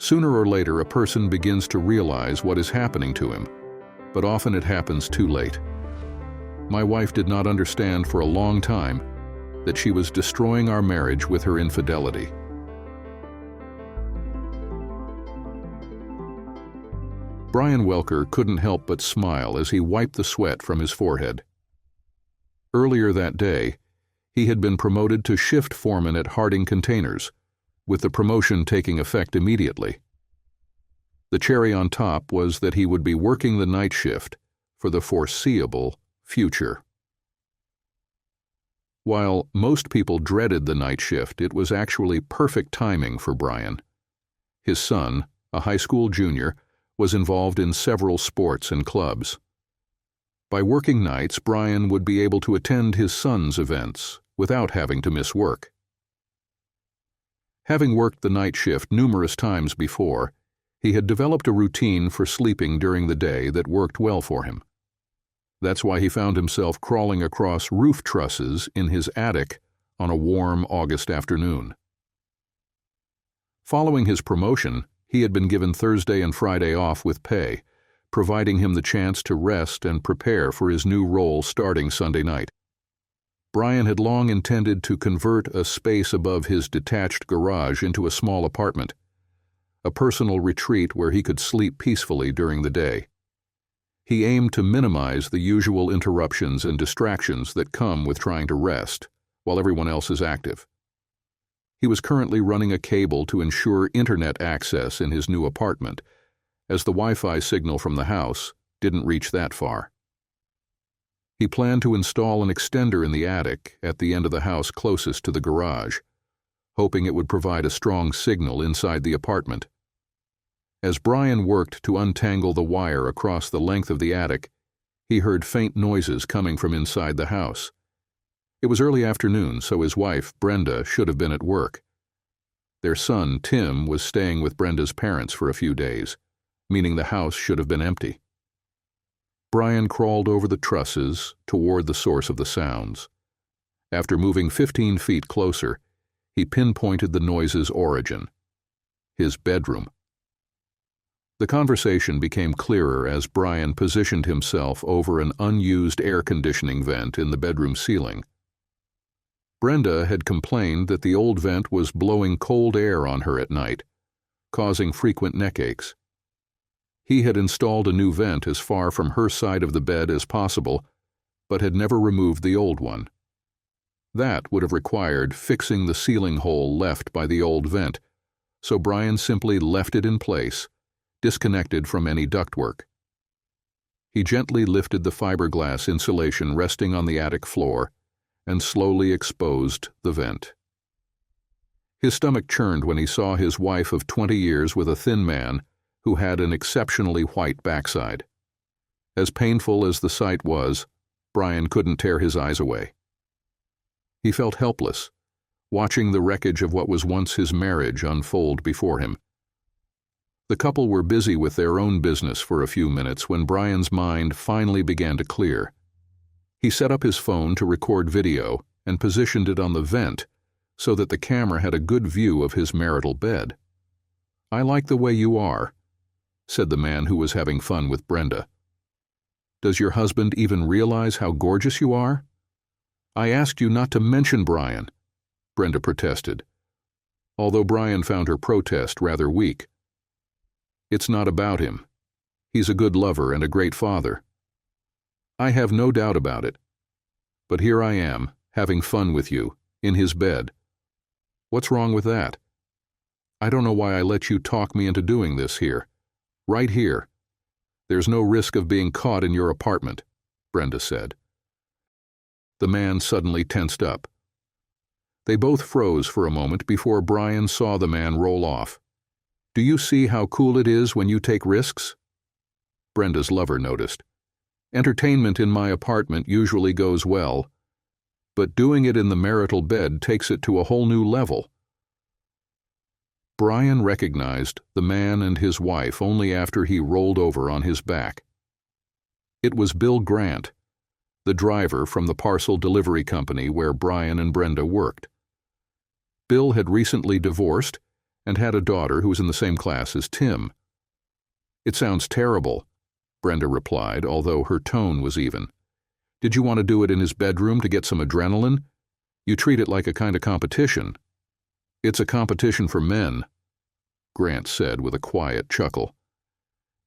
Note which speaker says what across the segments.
Speaker 1: Sooner or later, a person begins to realize what is happening to him, but often it happens too late. My wife did not understand for a long time that she was destroying our marriage with her infidelity. Brian Welker couldn't help but smile as he wiped the sweat from his forehead. Earlier that day, he had been promoted to shift foreman at Harding Containers, with the promotion taking effect immediately. The cherry on top was that he would be working the night shift for the foreseeable future. While most people dreaded the night shift, it was actually perfect timing for Brian. His son, a high school junior, was involved in several sports and clubs. By working nights, Brian would be able to attend his son's events without having to miss work. Having worked the night shift numerous times before, he had developed a routine for sleeping during the day that worked well for him. That's why he found himself crawling across roof trusses in his attic on a warm August afternoon. Following his promotion, he had been given Thursday and Friday off with pay, providing him the chance to rest and prepare for his new role starting Sunday night. Brian had long intended to convert a space above his detached garage into a small apartment, a personal retreat where he could sleep peacefully during the day. He aimed to minimize the usual interruptions and distractions that come with trying to rest while everyone else is active. He was currently running a cable to ensure internet access in his new apartment, as the Wi-Fi signal from the house didn't reach that far. He planned to install an extender in the attic at the end of the house closest to the garage, hoping it would provide a strong signal inside the apartment. As Brian worked to untangle the wire across the length of the attic, he heard faint noises coming from inside the house. It was early afternoon, so his wife, Brenda, should have been at work. Their son, Tim, was staying with Brenda's parents for a few days, meaning the house should have been empty. Brian crawled over the trusses toward the source of the sounds. After moving 15 feet closer, he pinpointed the noise's origin: his bedroom. The conversation became clearer as Brian positioned himself over an unused air conditioning vent in the bedroom ceiling. Brenda had complained that the old vent was blowing cold air on her at night, causing frequent neck aches. He had installed a new vent as far from her side of the bed as possible, but had never removed the old one. That would have required fixing the ceiling hole left by the old vent, so Brian simply left it in place, disconnected from any ductwork. He gently lifted the fiberglass insulation resting on the attic floor and slowly exposed the vent. His stomach churned when he saw his wife of 20 years with a thin man who had an exceptionally white backside. As painful as the sight was, Brian couldn't tear his eyes away. He felt helpless, watching the wreckage of what was once his marriage unfold before him. The couple were busy with their own business for a few minutes when Brian's mind finally began to clear. He set up his phone to record video and positioned it on the vent so that the camera had a good view of his marital bed. "I like the way you are," said the man who was having fun with Brenda. "Does your husband even realize how gorgeous you are?" "I asked you not to mention Brian," Brenda protested, although Brian found her protest rather weak. "It's not about him. He's a good lover and a great father. I have no doubt about it. But here I am, having fun with you, in his bed. What's wrong with that? I don't know why I let you talk me into doing this here. Right here. There's no risk of being caught in your apartment," Brenda said. The man suddenly tensed up. They both froze for a moment before Brian saw the man roll off. "Do you see how cool it is when you take risks?" Brenda's lover noticed. "Entertainment in my apartment usually goes well, but doing it in the marital bed takes it to a whole new level." Brian recognized the man and his wife only after he rolled over on his back. It was Bill Grant, the driver from the parcel delivery company where Brian and Brenda worked. Bill had recently divorced and had a daughter who was in the same class as Tim. "It sounds terrible," Brenda replied, although her tone was even. "Did you want to do it in his bedroom to get some adrenaline? You treat it like a kind of competition." "It's a competition for men," Grant said with a quiet chuckle.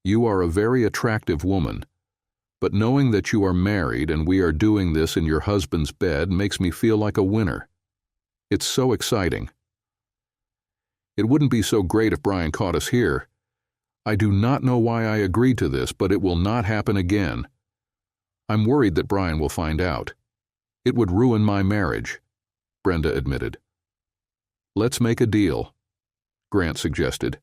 Speaker 1: "You are a very attractive woman, but knowing that you are married and we are doing this in your husband's bed makes me feel like a winner. It's so exciting." "It wouldn't be so great if Brian caught us here. I do not know why I agreed to this, but it will not happen again. I'm worried that Brian will find out. It would ruin my marriage," Brenda admitted. "Let's make a deal," Grant suggested.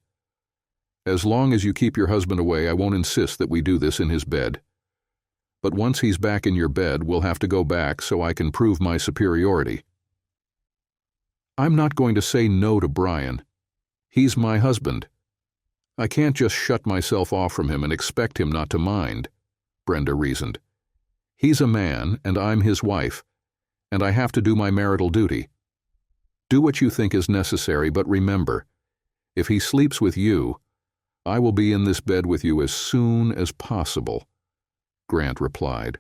Speaker 1: "As long as you keep your husband away, I won't insist that we do this in his bed. But once he's back in your bed, we'll have to go back so I can prove my superiority." "I'm not going to say no to Brian. He's my husband. I can't just shut myself off from him and expect him not to mind," Brenda reasoned. "He's a man, and I'm his wife, and I have to do my marital duty. Do what you think is necessary, but remember, if he sleeps with you, I will be in this bed with you as soon as possible," Grant replied.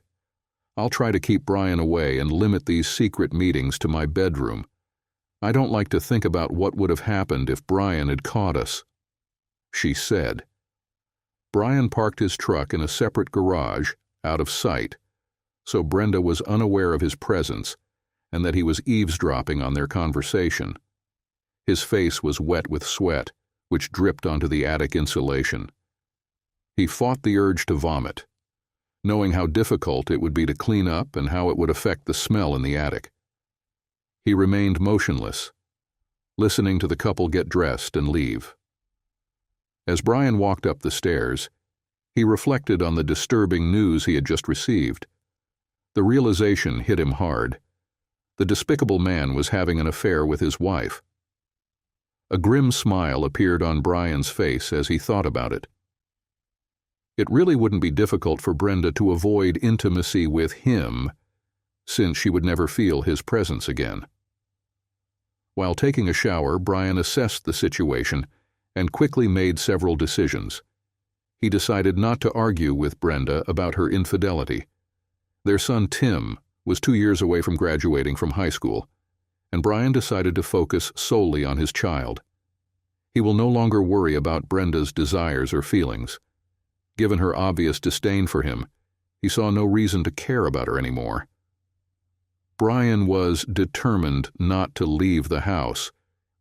Speaker 1: "I'll try to keep Brian away and limit these secret meetings to my bedroom. I don't like to think about what would have happened if Brian had caught us," she said. Brian parked his truck in a separate garage, out of sight, so Brenda was unaware of his presence and that he was eavesdropping on their conversation. His face was wet with sweat, which dripped onto the attic insulation. He fought the urge to vomit, knowing how difficult it would be to clean up and how it would affect the smell in the attic. He remained motionless, listening to the couple get dressed and leave. As Brian walked up the stairs, he reflected on the disturbing news he had just received. The realization hit him hard. The despicable man was having an affair with his wife. A grim smile appeared on Brian's face as he thought about it. It really wouldn't be difficult for Brenda to avoid intimacy with him, since she would never feel his presence again. While taking a shower, Brian assessed the situation and quickly made several decisions. He decided not to argue with Brenda about her infidelity. Their son Tim was 2 years away from graduating from high school, and Brian decided to focus solely on his child. He will no longer worry about Brenda's desires or feelings. Given her obvious disdain for him, he saw no reason to care about her anymore. Brian was determined not to leave the house,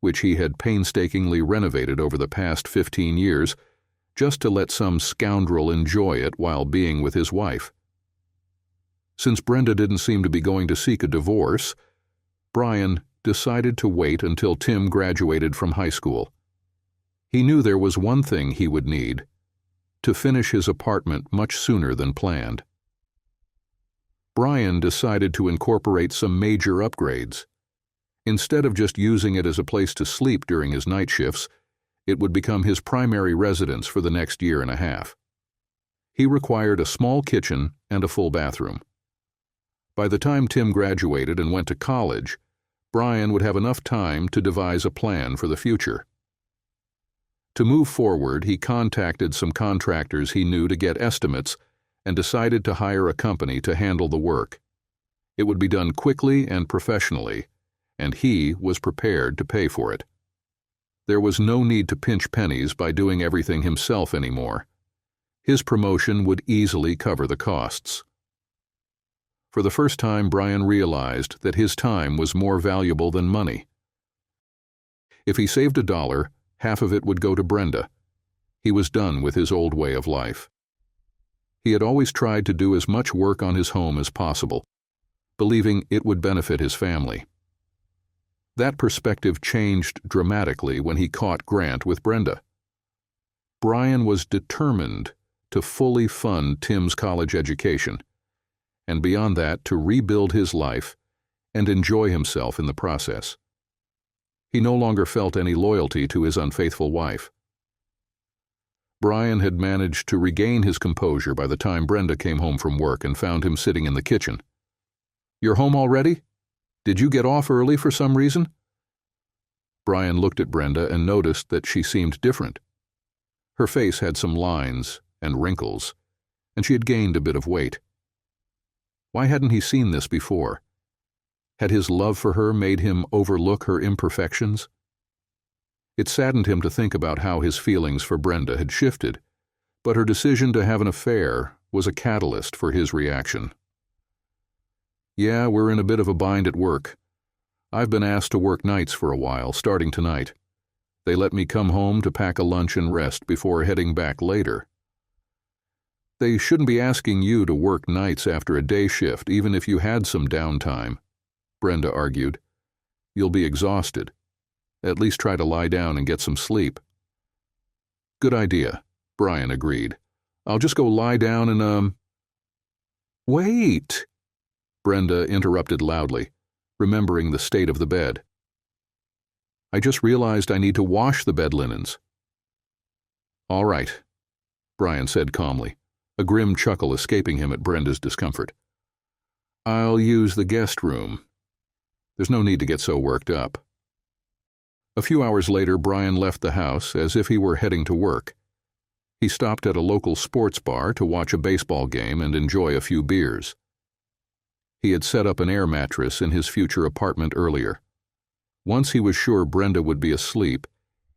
Speaker 1: which he had painstakingly renovated over the past 15 years, just to let some scoundrel enjoy it while being with his wife. Since Brenda didn't seem to be going to seek a divorce, Brian decided to wait until Tim graduated from high school. He knew there was one thing he would need: to finish his apartment much sooner than planned. Brian decided to incorporate some major upgrades. Instead of just using it as a place to sleep during his night shifts, it would become his primary residence for the next year and a half. He required a small kitchen and a full bathroom. By the time Tim graduated and went to college, Brian would have enough time to devise a plan for the future. To move forward, he contacted some contractors he knew to get estimates and decided to hire a company to handle the work. It would be done quickly and professionally, and he was prepared to pay for it. There was no need to pinch pennies by doing everything himself anymore. His promotion would easily cover the costs. For the first time, Brian realized that his time was more valuable than money. If he saved $1, half of it would go to Brenda. He was done with his old way of life. He had always tried to do as much work on his home as possible, believing it would benefit his family. That perspective changed dramatically when he caught Grant with Brenda. Brian was determined to fully fund Tim's college education, and beyond that, to rebuild his life and enjoy himself in the process. He no longer felt any loyalty to his unfaithful wife. Brian had managed to regain his composure by the time Brenda came home from work and found him sitting in the kitchen. "You're home already? Did you get off early for some reason?" Brian looked at Brenda and noticed that she seemed different. Her face had some lines and wrinkles, and she had gained a bit of weight. Why hadn't he seen this before? Had his love for her made him overlook her imperfections? It saddened him to think about how his feelings for Brenda had shifted, but her decision to have an affair was a catalyst for his reaction. "Yeah, we're in a bit of a bind at work. I've been asked to work nights for a while, starting tonight. They let me come home to pack a lunch and rest before heading back later." "They shouldn't be asking you to work nights after a day shift, even if you had some downtime," Brenda argued. "You'll be exhausted. At least try to lie down and get some sleep." "Good idea," Brian agreed. "I'll just go lie down and, Wait!" Brenda interrupted loudly, remembering the state of the bed. "I just realized I need to wash the bed linens." "All right," Brian said calmly, a grim chuckle escaping him at Brenda's discomfort. "I'll use the guest room. There's no need to get so worked up." A few hours later, Brian left the house as if he were heading to work. He stopped at a local sports bar to watch a baseball game and enjoy a few beers. He had set up an air mattress in his future apartment earlier. Once he was sure Brenda would be asleep,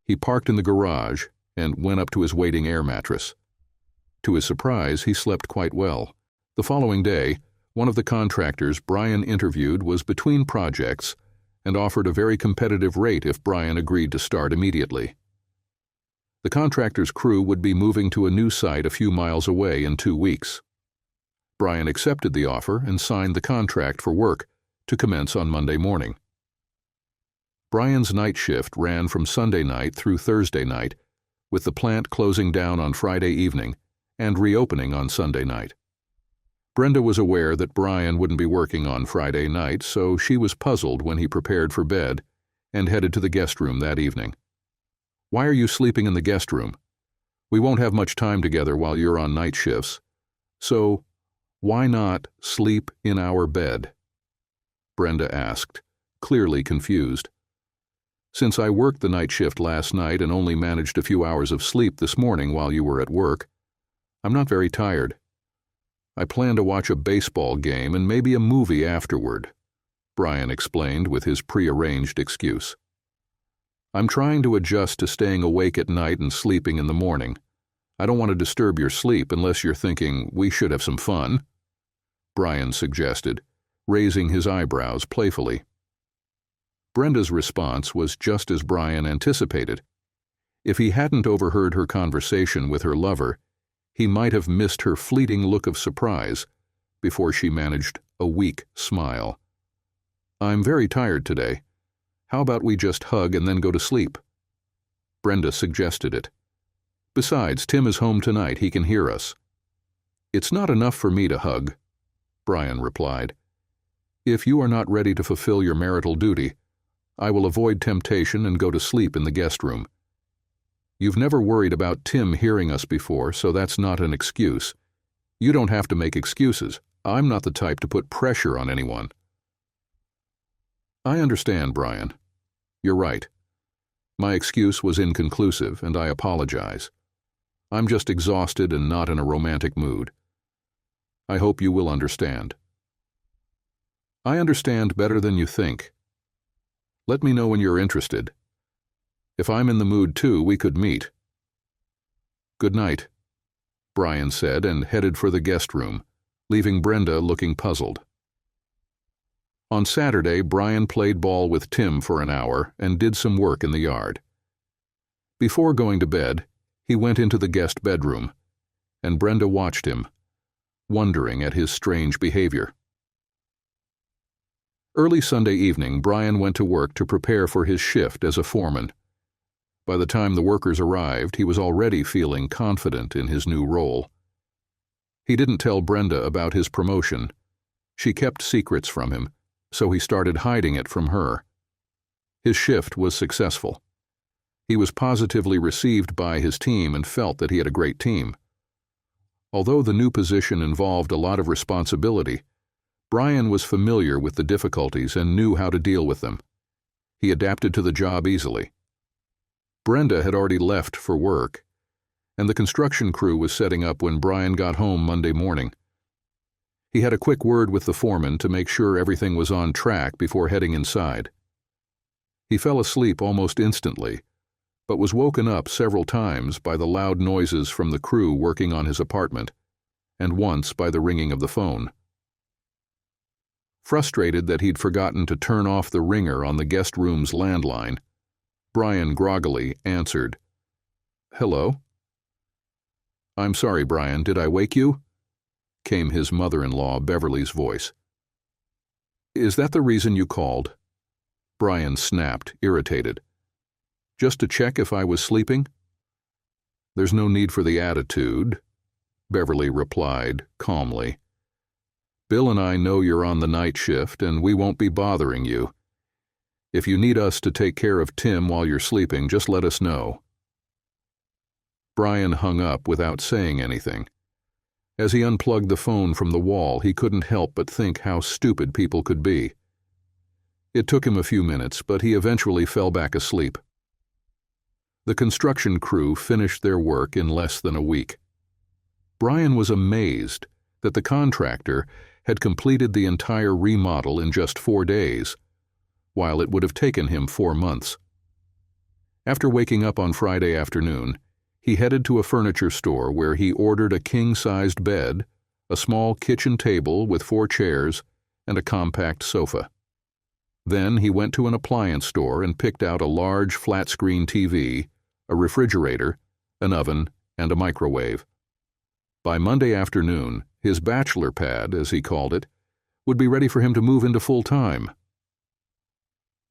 Speaker 1: he parked in the garage and went up to his waiting air mattress. To his surprise, he slept quite well. The following day, one of the contractors Brian interviewed was between projects and offered a very competitive rate if Brian agreed to start immediately. The contractor's crew would be moving to a new site a few miles away in 2 weeks. Brian accepted the offer and signed the contract for work to commence on Monday morning. Brian's night shift ran from Sunday night through Thursday night, with the plant closing down on Friday evening and reopening on Sunday night. Brenda was aware that Brian wouldn't be working on Friday night, so she was puzzled when he prepared for bed and headed to the guest room that evening. "Why are you sleeping in the guest room? We won't have much time together while you're on night shifts. So, why not sleep in our bed?" Brenda asked, clearly confused. "Since I worked the night shift last night and only managed a few hours of sleep this morning while you were at work, I'm not very tired. I plan to watch a baseball game and maybe a movie afterward," Brian explained with his prearranged excuse. "I'm trying to adjust to staying awake at night and sleeping in the morning. I don't want to disturb your sleep unless you're thinking we should have some fun," Brian suggested, raising his eyebrows playfully. Brenda's response was just as Brian anticipated. If he hadn't overheard her conversation with her lover, he might have missed her fleeting look of surprise before she managed a weak smile. "I'm very tired today. How about we just hug and then go to sleep?" Brenda suggested it. "Besides, Tim is home tonight. He can hear us." "It's not enough for me to hug," Brian replied. "If you are not ready to fulfill your marital duty, I will avoid temptation and go to sleep in the guest room. You've never worried about Tim hearing us before, so that's not an excuse. You don't have to make excuses. I'm not the type to put pressure on anyone." "I understand, Brian. You're right. My excuse was inconclusive, and I apologize. I'm just exhausted and not in a romantic mood. I hope you will understand." "I understand better than you think. Let me know when you're interested. If I'm in the mood too, we could meet." "Good night," Brian said and headed for the guest room, leaving Brenda looking puzzled. On Saturday, Brian played ball with Tim for an hour and did some work in the yard. Before going to bed, he went into the guest bedroom, and Brenda watched him, wondering at his strange behavior. Early Sunday evening, Brian went to work to prepare for his shift as a foreman. By the time the workers arrived, he was already feeling confident in his new role. He didn't tell Brenda about his promotion. She kept secrets from him, so he started hiding it from her. His shift was successful. He was positively received by his team and felt that he had a great team. Although the new position involved a lot of responsibility, Brian was familiar with the difficulties and knew how to deal with them. He adapted to the job easily. Brenda had already left for work, and the construction crew was setting up when Brian got home Monday morning. He had a quick word with the foreman to make sure everything was on track before heading inside. He fell asleep almost instantly, but was woken up several times by the loud noises from the crew working on his apartment, and once by the ringing of the phone. Frustrated that he'd forgotten to turn off the ringer on the guest room's landline, Brian groggily answered, "Hello?" "I'm sorry, Brian, did I wake you?" came his mother-in-law, Beverly's voice. "Is that the reason you called?" Brian snapped, irritated. "Just to check if I was sleeping?" "There's no need for the attitude," Beverly replied, calmly. "Bill and I know you're on the night shift, and we won't be bothering you. If you need us to take care of Tim while you're sleeping, just let us know." Brian hung up without saying anything. As he unplugged the phone from the wall, he couldn't help but think how stupid people could be. It took him a few minutes, but he eventually fell back asleep. The construction crew finished their work in less than a week. Brian was amazed that the contractor had completed the entire remodel in just 4 days, while it would have taken him 4 months. After waking up on Friday afternoon, he headed to a furniture store where he ordered a king-sized bed, a small kitchen table with 4 chairs, and a compact sofa. Then he went to an appliance store and picked out a large flat-screen TV, a refrigerator, an oven, and a microwave. By Monday afternoon, his bachelor pad, as he called it, would be ready for him to move into full-time.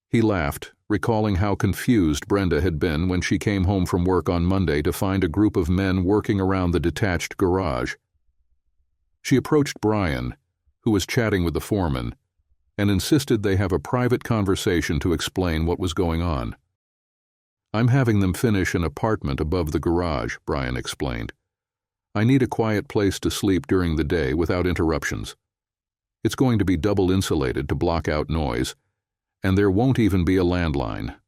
Speaker 1: He laughed, recalling how confused Brenda had been when she came home from work on Monday to find a group of men working around the detached garage. She approached Brian, who was chatting with the foreman, and insisted they have a private conversation to explain what was going on. "I'm having them finish an apartment above the garage," Brian explained. "I need a quiet place to sleep during the day without interruptions. It's going to be double insulated to block out noise, and there won't even be a landline.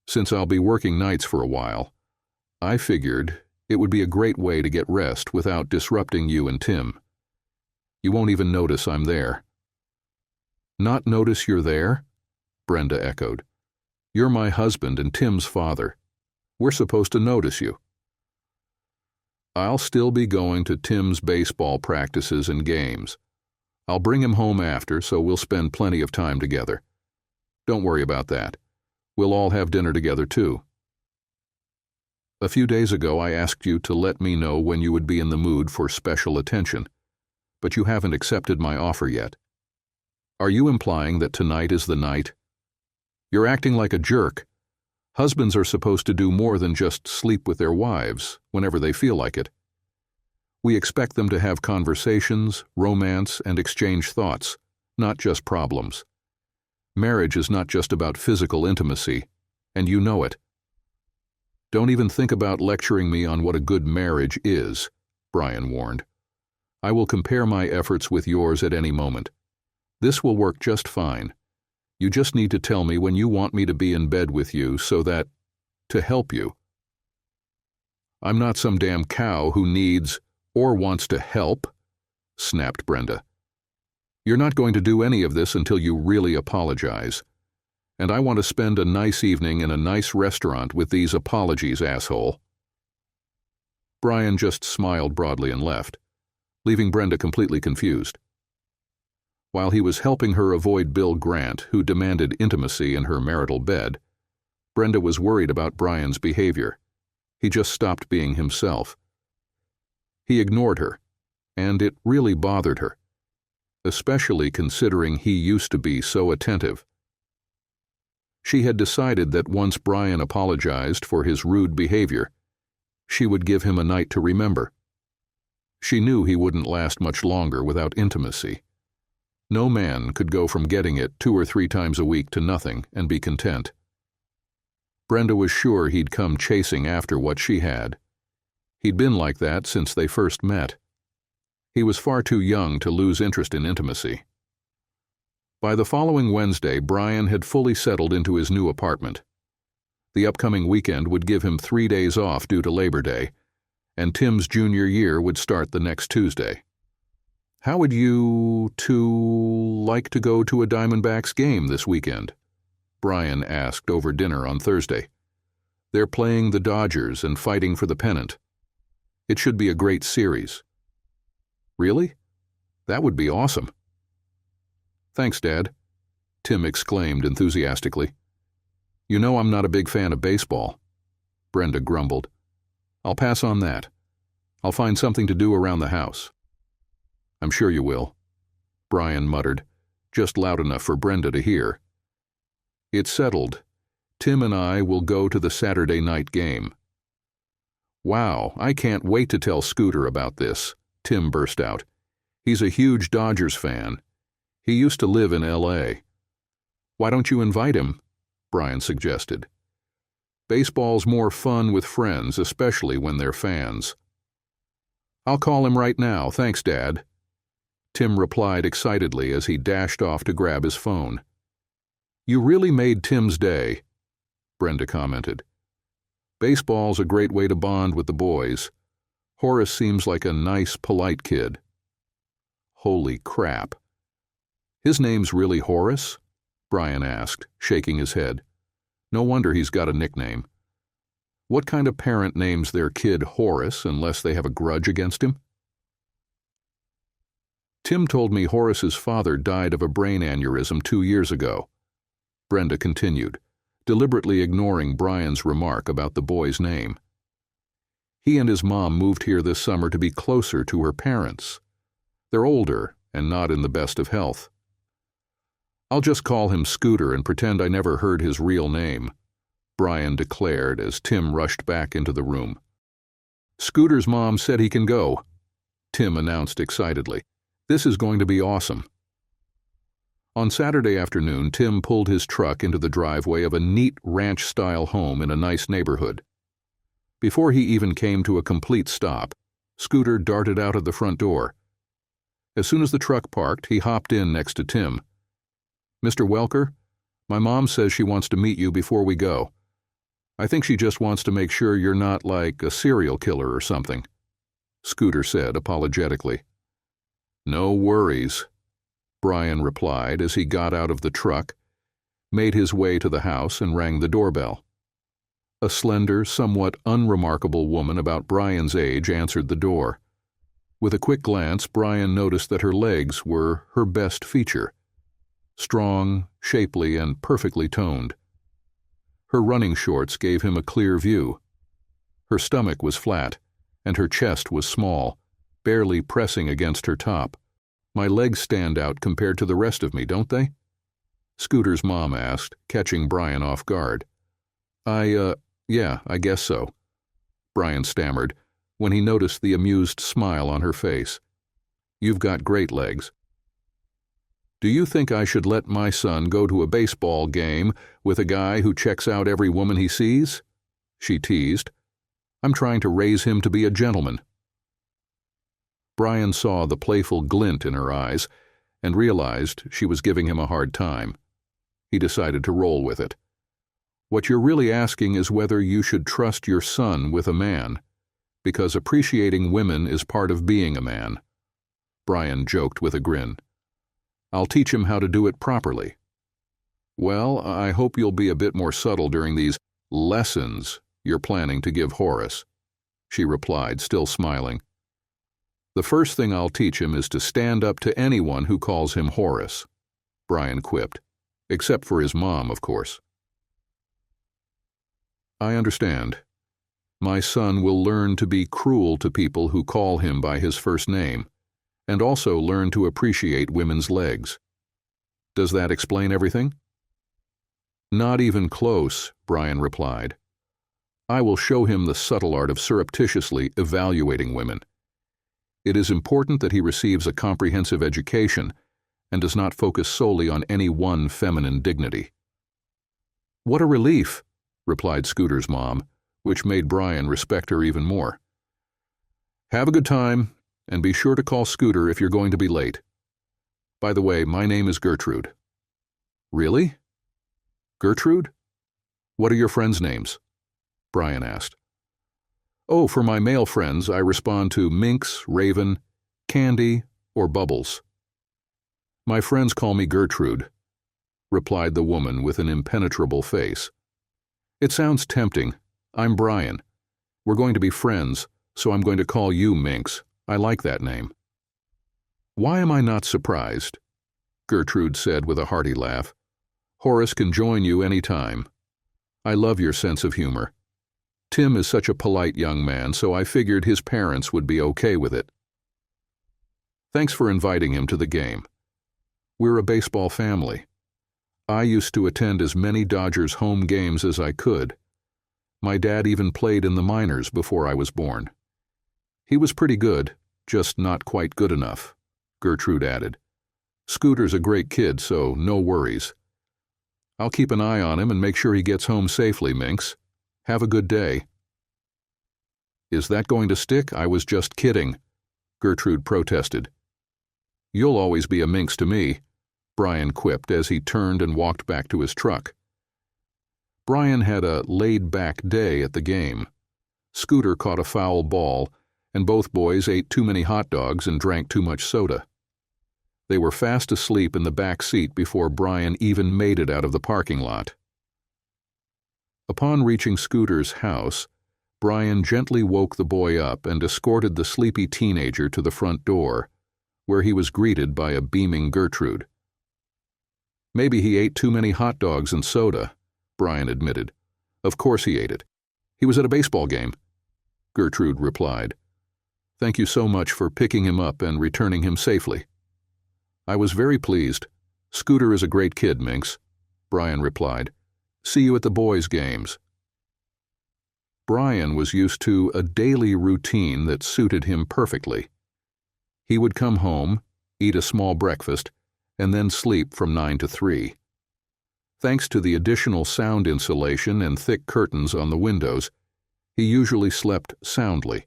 Speaker 1: Since I'll be working nights for a while, I figured it would be a great way to get rest without disrupting you and Tim. You won't even notice I'm there." "Not notice you're there?" Brenda echoed. "You're my husband and Tim's father. We're supposed to notice you." "I'll still be going to Tim's baseball practices and games. I'll bring him home after, so we'll spend plenty of time together. Don't worry about that. We'll all have dinner together, too. A few days ago, I asked you to let me know when you would be in the mood for special attention, but you haven't accepted my offer yet. Are you implying that tonight is the night? You're acting like a jerk. Husbands are supposed to do more than just sleep with their wives whenever they feel like it. We expect them to have conversations, romance, and exchange thoughts, not just problems. Marriage is not just about physical intimacy, and you know it." "Don't even think about lecturing me on what a good marriage is," Brian warned. "I will compare my efforts with yours at any moment. This will work just fine. You just need to tell me when you want me to be in bed with you to help you." "I'm not some damn cow who needs or wants to help," snapped Brenda. "You're not going to do any of this until you really apologize. And I want to spend a nice evening in a nice restaurant with these apologies, asshole." Brian just smiled broadly and left, leaving Brenda completely confused. While he was helping her avoid Bill Grant, who demanded intimacy in her marital bed, Brenda was worried about Brian's behavior. He just stopped being himself. He ignored her, and it really bothered her, especially considering he used to be so attentive. She had decided that once Brian apologized for his rude behavior, she would give him a night to remember. She knew he wouldn't last much longer without intimacy. No man could go from getting it 2 or 3 times a week to nothing and be content. Brenda was sure he'd come chasing after what she had. He'd been like that since they first met. He was far too young to lose interest in intimacy. By the following Wednesday, Brian had fully settled into his new apartment. The upcoming weekend would give him 3 days off due to Labor Day, and Tim's junior year would start the next Tuesday. "How would you two like to go to a Diamondbacks game this weekend?" Brian asked over dinner on Thursday. "They're playing the Dodgers and fighting for the pennant. It should be a great series." "Really? That would be awesome." "Thanks, Dad," Tim exclaimed enthusiastically. "You know I'm not a big fan of baseball." Brenda grumbled. "I'll pass on that. I'll find something to do around the house." "I'm sure you will," Brian muttered, just loud enough for Brenda to hear. "It's settled. Tim and I will go to the Saturday night game." "Wow, I can't wait to tell Scooter about this," Tim burst out. "He's a huge Dodgers fan. He used to live in L.A. "Why don't you invite him?" Brian suggested. "Baseball's more fun with friends, especially when they're fans." "I'll call him right now, thanks, Dad," Tim replied excitedly as he dashed off to grab his phone. "You really made Tim's day," Brenda commented. "Baseball's a great way to bond with the boys. Horace seems like a nice, polite kid." "Holy crap. His name's really Horace?" Brian asked, shaking his head. "No wonder he's got a nickname. What kind of parent names their kid Horace unless they have a grudge against him?" "Tim told me Horace's father died of a brain aneurysm 2 years ago," Brenda continued, deliberately ignoring Brian's remark about the boy's name. "He and his mom moved here this summer to be closer to her parents. They're older and not in the best of health." "I'll just call him Scooter and pretend I never heard his real name," Brian declared as Tim rushed back into the room. "Scooter's mom said he can go," Tim announced excitedly. "This is going to be awesome." On Saturday afternoon, Tim pulled his truck into the driveway of a neat ranch-style home in a nice neighborhood. Before he even came to a complete stop, Scooter darted out of the front door. As soon as the truck parked, he hopped in next to Tim. "Mr. Welker, my mom says she wants to meet you before we go. I think she just wants to make sure you're not like a serial killer or something," Scooter said apologetically. "No worries," Brian replied as he got out of the truck, made his way to the house, and rang the doorbell. A slender, somewhat unremarkable woman about Brian's age answered the door. With a quick glance, Brian noticed that her legs were her best feature. Strong, shapely, and perfectly toned. Her running shorts gave him a clear view. Her stomach was flat, and her chest was small, barely pressing against her top. "My legs stand out compared to the rest of me, don't they?" Scooter's mom asked, catching Brian off guard. Yeah, I guess so," Brian stammered, when he noticed the amused smile on her face. "You've got great legs." "Do you think I should let my son go to a baseball game with a guy who checks out every woman he sees?" she teased. "I'm trying to raise him to be a gentleman." Brian saw the playful glint in her eyes and realized she was giving him a hard time. He decided to roll with it. "What you're really asking is whether you should trust your son with a man, because appreciating women is part of being a man," Brian joked with a grin. "I'll teach him how to do it properly." "Well, I hope you'll be a bit more subtle during these lessons you're planning to give Horace," she replied, still smiling. "The first thing I'll teach him is to stand up to anyone who calls him Horace," Brian quipped, "except for his mom, of course." "I understand. My son will learn to be cruel to people who call him by his first name, and also learn to appreciate women's legs. Does that explain everything?" "Not even close," Brian replied. "I will show him the subtle art of surreptitiously evaluating women. It is important that he receives a comprehensive education and does not focus solely on any one feminine dignity." "What a relief," replied Scooter's mom, which made Brian respect her even more. "Have a good time, and be sure to call Scooter if you're going to be late. By the way, my name is Gertrude." Really? Gertrude? What are your friends' names? Brian asked. Oh, for my male friends, I respond to Minx, Raven, Candy, or Bubbles. My friends call me Gertrude, replied the woman with an impenetrable face. It sounds tempting. I'm Brian. We're going to be friends, so I'm going to call you Minx. I like that name. Why am I not surprised? Gertrude said with a hearty laugh. Horace can join you any time. I love your sense of humor. Tim is such a polite young man, so I figured his parents would be okay with it. Thanks for inviting him to the game. We're a baseball family. I used to attend as many Dodgers home games as I could. My dad even played in the minors before I was born. He was pretty good, just not quite good enough, Gertrude added. Scooter's a great kid, so no worries. I'll keep an eye on him and make sure he gets home safely, Minx. Have a good day. Is that going to stick? I was just kidding, Gertrude protested. You'll always be a Minx to me, Brian quipped as he turned and walked back to his truck. Brian had a laid-back day at the game. Scooter caught a foul ball, and both boys ate too many hot dogs and drank too much soda. They were fast asleep in the back seat before Brian even made it out of the parking lot. Upon reaching Scooter's house, Brian gently woke the boy up and escorted the sleepy teenager to the front door, where he was greeted by a beaming Gertrude. Maybe he ate too many hot dogs and soda, Brian admitted. Of course he ate it. He was at a baseball game, Gertrude replied. Thank you so much for picking him up and returning him safely. I was very pleased. Scooter is a great kid, Minx, Brian replied. See you at the boys' games. Brian was used to a daily routine that suited him perfectly. He would come home, eat a small breakfast, and then sleep from 9 to 3. Thanks to the additional sound insulation and thick curtains on the windows, he usually slept soundly.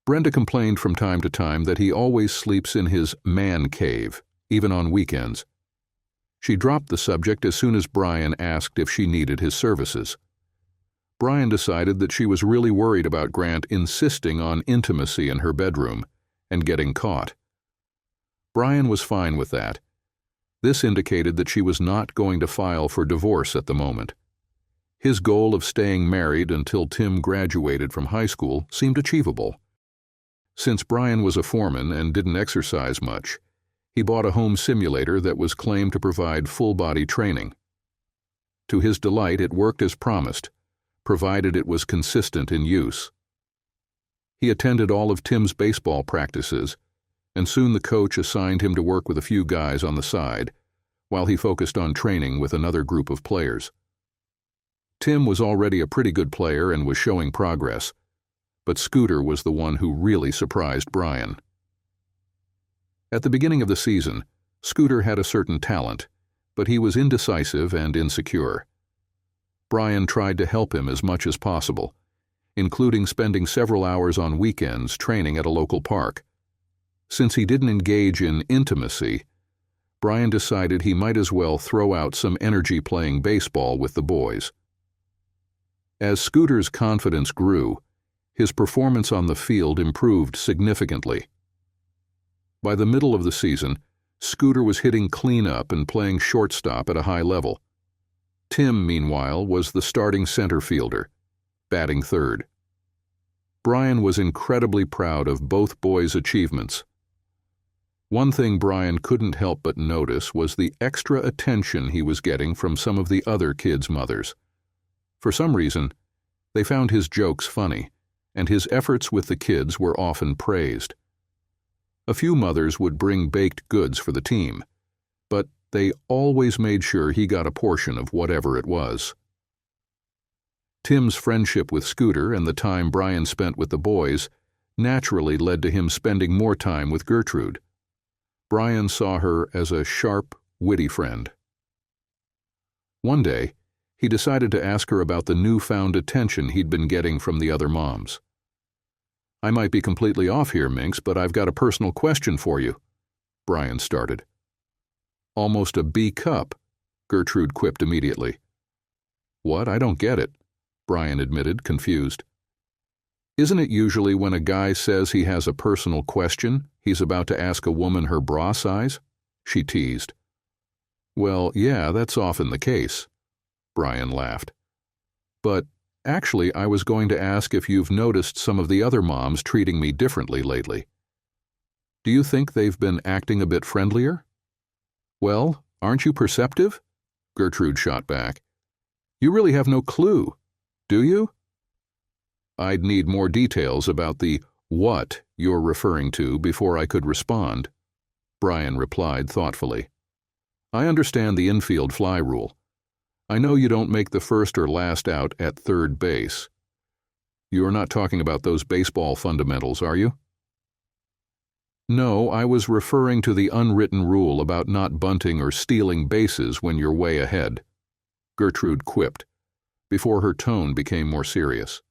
Speaker 1: Brenda complained from time to time that he always sleeps in his man cave, even on weekends. She dropped the subject as soon as Brian asked if she needed his services. Brian decided that she was really worried about Grant insisting on intimacy in her bedroom and getting caught. Brian was fine with that. This indicated that she was not going to file for divorce at the moment. His goal of staying married until Tim graduated from high school seemed achievable. Since Brian was a foreman and didn't exercise much, he bought a home simulator that was claimed to provide full-body training. To his delight, it worked as promised, provided it was consistent in use. He attended all of Tim's baseball practices, and soon the coach assigned him to work with a few guys on the side, while he focused on training with another group of players. Tim was already a pretty good player and was showing progress, but Scooter was the one who really surprised Brian. At the beginning of the season, Scooter had a certain talent, but he was indecisive and insecure. Brian tried to help him as much as possible, including spending several hours on weekends training at a local park. Since he didn't engage in intimacy, Brian decided he might as well throw out some energy playing baseball with the boys. As Scooter's confidence grew, his performance on the field improved significantly. By the middle of the season, Scooter was hitting cleanup and playing shortstop at a high level. Tim, meanwhile, was the starting center fielder, batting third. Brian was incredibly proud of both boys' achievements. One thing Brian couldn't help but notice was the extra attention he was getting from some of the other kids' mothers. For some reason, they found his jokes funny, and his efforts with the kids were often praised. A few mothers would bring baked goods for the team, but they always made sure he got a portion of whatever it was. Tim's friendship with Scooter and the time Brian spent with the boys naturally led to him spending more time with Gertrude. Brian saw her as a sharp, witty friend. One day, he decided to ask her about the newfound attention he'd been getting from the other moms. I might be completely off here, Minx, but I've got a personal question for you, Brian started. Almost a B cup, Gertrude quipped immediately. What? I don't get it, Brian admitted, confused. Isn't it usually when a guy says he has a personal question, he's about to ask a woman her bra size? She teased. Well, yeah, that's often the case, Brian laughed. But actually, I was going to ask if you've noticed some of the other moms treating me differently lately. Do you think they've been acting a bit friendlier? Well, aren't you perceptive? Gertrude shot back. You really have no clue, do you? I'd need more details about the what you're referring to before I could respond, Brian replied thoughtfully. I understand the infield fly rule. I know you don't make the first or last out at third base. You're not talking about those baseball fundamentals, are you? No, I was referring to the unwritten rule about not bunting or stealing bases when you're way ahead, Gertrude quipped, before her tone became more serious.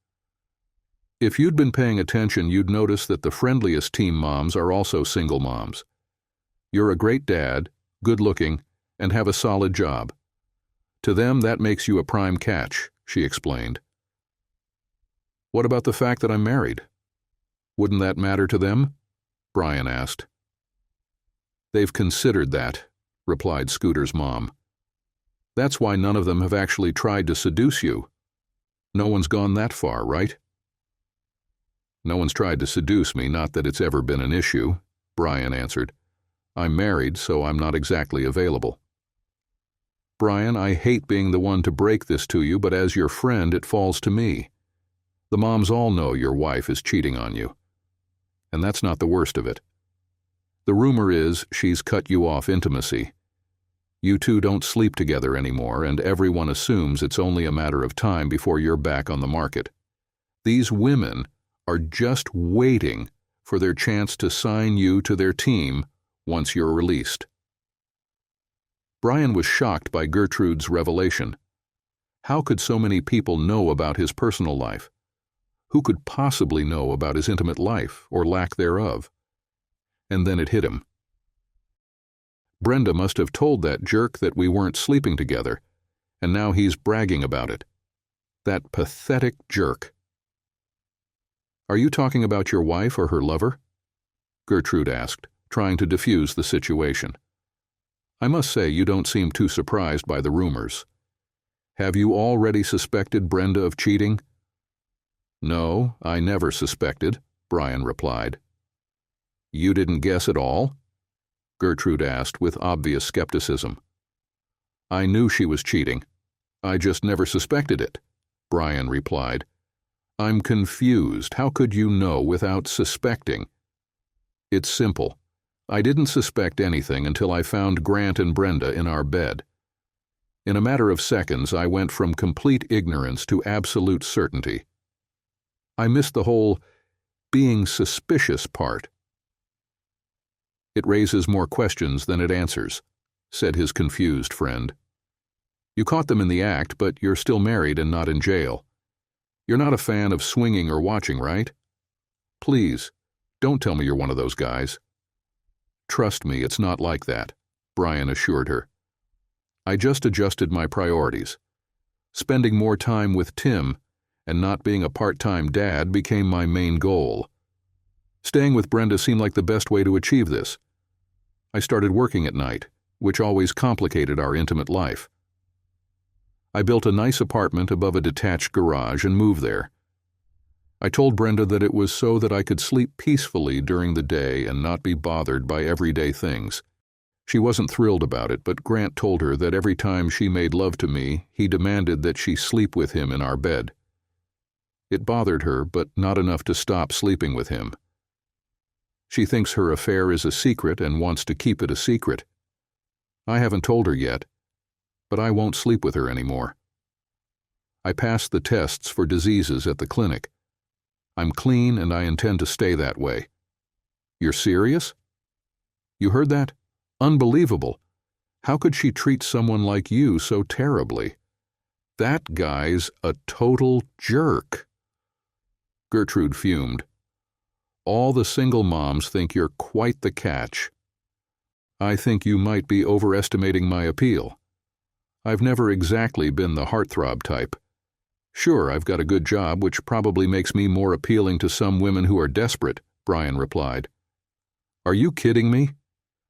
Speaker 1: If you'd been paying attention, you'd notice that the friendliest team moms are also single moms. You're a great dad, good-looking, and have a solid job. To them, that makes you a prime catch, she explained. What about the fact that I'm married? Wouldn't that matter to them? Brian asked. They've considered that, replied Scooter's mom. That's why none of them have actually tried to seduce you. No one's gone that far, right? No one's tried to seduce me, not that it's ever been an issue, Brian answered. I'm married, so I'm not exactly available. Brian, I hate being the one to break this to you, but as your friend, it falls to me. The moms all know your wife is cheating on you. And that's not the worst of it. The rumor is she's cut you off intimacy. You two don't sleep together anymore, and everyone assumes it's only a matter of time before you're back on the market. These women are just waiting for their chance to sign you to their team once you're released. Brian was shocked by Gertrude's revelation. How could so many people know about his personal life? Who could possibly know about his intimate life, or lack thereof? And then it hit him. Brenda must have told that jerk that we weren't sleeping together, and now he's bragging about it. That pathetic jerk. Are you talking about your wife or her lover? Gertrude asked, trying to defuse the situation. I must say you don't seem too surprised by the rumors. Have you already suspected Brenda of cheating? No, I never suspected, Brian replied. You didn't guess at all? Gertrude asked with obvious skepticism. I knew she was cheating. I just never suspected it, Brian replied. I'm confused. How could you know without suspecting? It's simple. I didn't suspect anything until I found Grant and Brenda in our bed. In a matter of seconds, I went from complete ignorance to absolute certainty. I missed the whole being suspicious part. It raises more questions than it answers, said his confused friend. You caught them in the act, but you're still married and not in jail. You're not a fan of swinging or watching, right? Please, don't tell me you're one of those guys. Trust me, it's not like that, Brian assured her. I just adjusted my priorities. Spending more time with Tim and not being a part-time dad became my main goal. Staying with Brenda seemed like the best way to achieve this. I started working at night, which always complicated our intimate life. I built a nice apartment above a detached garage and moved there. I told Brenda that it was so that I could sleep peacefully during the day and not be bothered by everyday things. She wasn't thrilled about it, but Grant told her that every time she made love to me, he demanded that she sleep with him in our bed. It bothered her, but not enough to stop sleeping with him. She thinks her affair is a secret and wants to keep it a secret. I haven't told her yet, but I won't sleep with her anymore. I passed the tests for diseases at the clinic. I'm clean and I intend to stay that way. You're serious? You heard that? Unbelievable. How could she treat someone like you so terribly? That guy's a total jerk. Gertrude fumed. All the single moms think you're quite the catch. I think you might be overestimating my appeal. I've never exactly been the heartthrob type. Sure, I've got a good job, which probably makes me more appealing to some women who are desperate, Brian replied. Are you kidding me?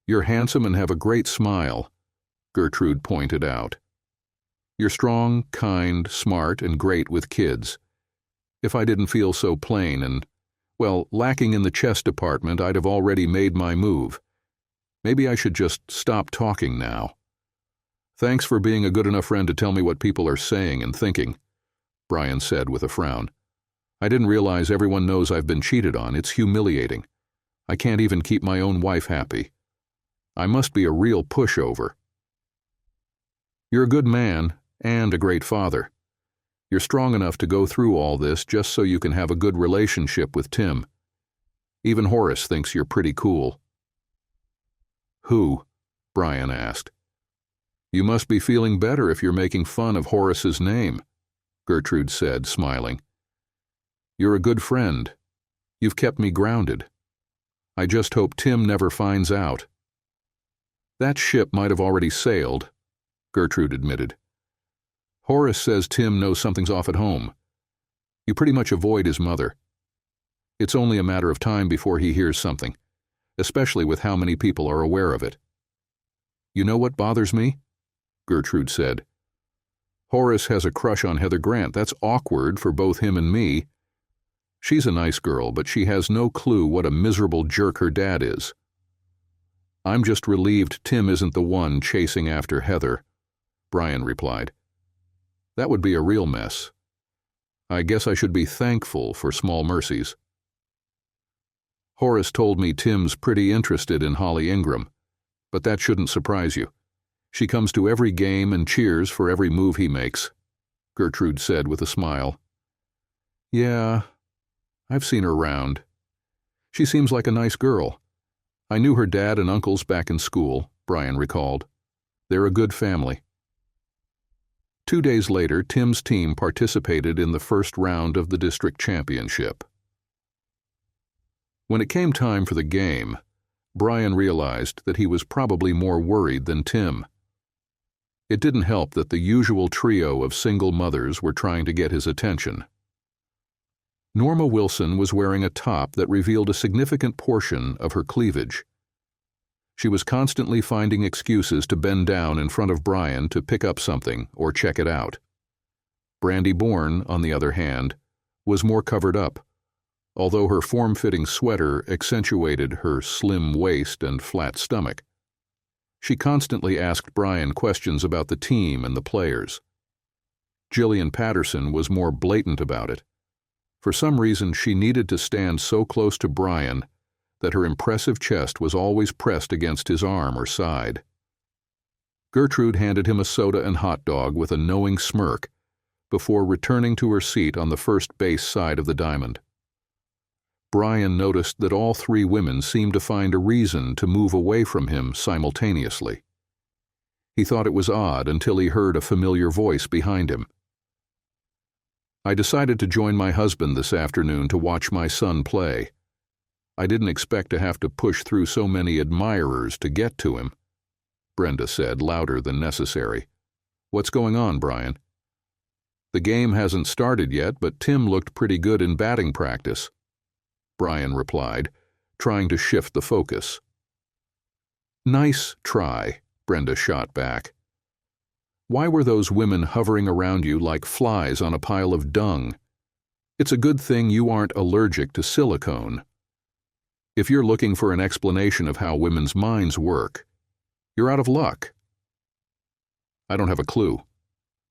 Speaker 1: You're handsome and have a great smile, Gertrude pointed out. You're strong, kind, smart, and great with kids. If I didn't feel so plain and, well, lacking in the chess department, I'd have already made my move. Maybe I should just stop talking now. Thanks for being a good enough friend to tell me what people are saying and thinking, Brian said with a frown. I didn't realize everyone knows I've been cheated on. It's humiliating. I can't even keep my own wife happy. I must be a real pushover. You're a good man and a great father. You're strong enough to go through all this just so you can have a good relationship with Tim. Even Horace thinks you're pretty cool. Who? Brian asked. You must be feeling better if you're making fun of Horace's name, Gertrude said, smiling. You're a good friend. You've kept me grounded. I just hope Tim never finds out. That ship might have already sailed, Gertrude admitted. Horace says Tim knows something's off at home. You pretty much avoid his mother. It's only a matter of time before he hears something, especially with how many people are aware of it. You know what bothers me? Gertrude said. Horace has a crush on Heather Grant. That's awkward for both him and me. She's a nice girl, but she has no clue what a miserable jerk her dad is. I'm just relieved Tim isn't the one chasing after Heather, Brian replied. That would be a real mess. I guess I should be thankful for small mercies. Horace told me Tim's pretty interested in Holly Ingram, but that shouldn't surprise you. She comes to every game and cheers for every move he makes, Gertrude said with a smile. Yeah, I've seen her around. She seems like a nice girl. I knew her dad and uncles back in school, Brian recalled. They're a good family. 2 days later, Tim's team participated in the first round of the district championship. When it came time for the game, Brian realized that he was probably more worried than Tim. It didn't help that the usual trio of single mothers were trying to get his attention. Norma Wilson was wearing a top that revealed a significant portion of her cleavage. She was constantly finding excuses to bend down in front of Brian to pick up something or check it out. Brandy Bourne, on the other hand, was more covered up, although her form-fitting sweater accentuated her slim waist and flat stomach. She constantly asked Brian questions about the team and the players. Jillian Patterson was more blatant about it. For some reason, she needed to stand so close to Brian that her impressive chest was always pressed against his arm or side. Gertrude handed him a soda and hot dog with a knowing smirk before returning to her seat on the first base side of the diamond. Brian noticed that all 3 women seemed to find a reason to move away from him simultaneously. He thought it was odd until he heard a familiar voice behind him. I decided to join my husband this afternoon to watch my son play. I didn't expect to have to push through so many admirers to get to him, Brenda said, louder than necessary. What's going on, Brian? The game hasn't started yet, but Tim looked pretty good in batting practice, Brian replied, trying to shift the focus. Nice try, Brenda shot back. Why were those women hovering around you like flies on a pile of dung? It's a good thing you aren't allergic to silicone. If you're looking for an explanation of how women's minds work, you're out of luck. I don't have a clue,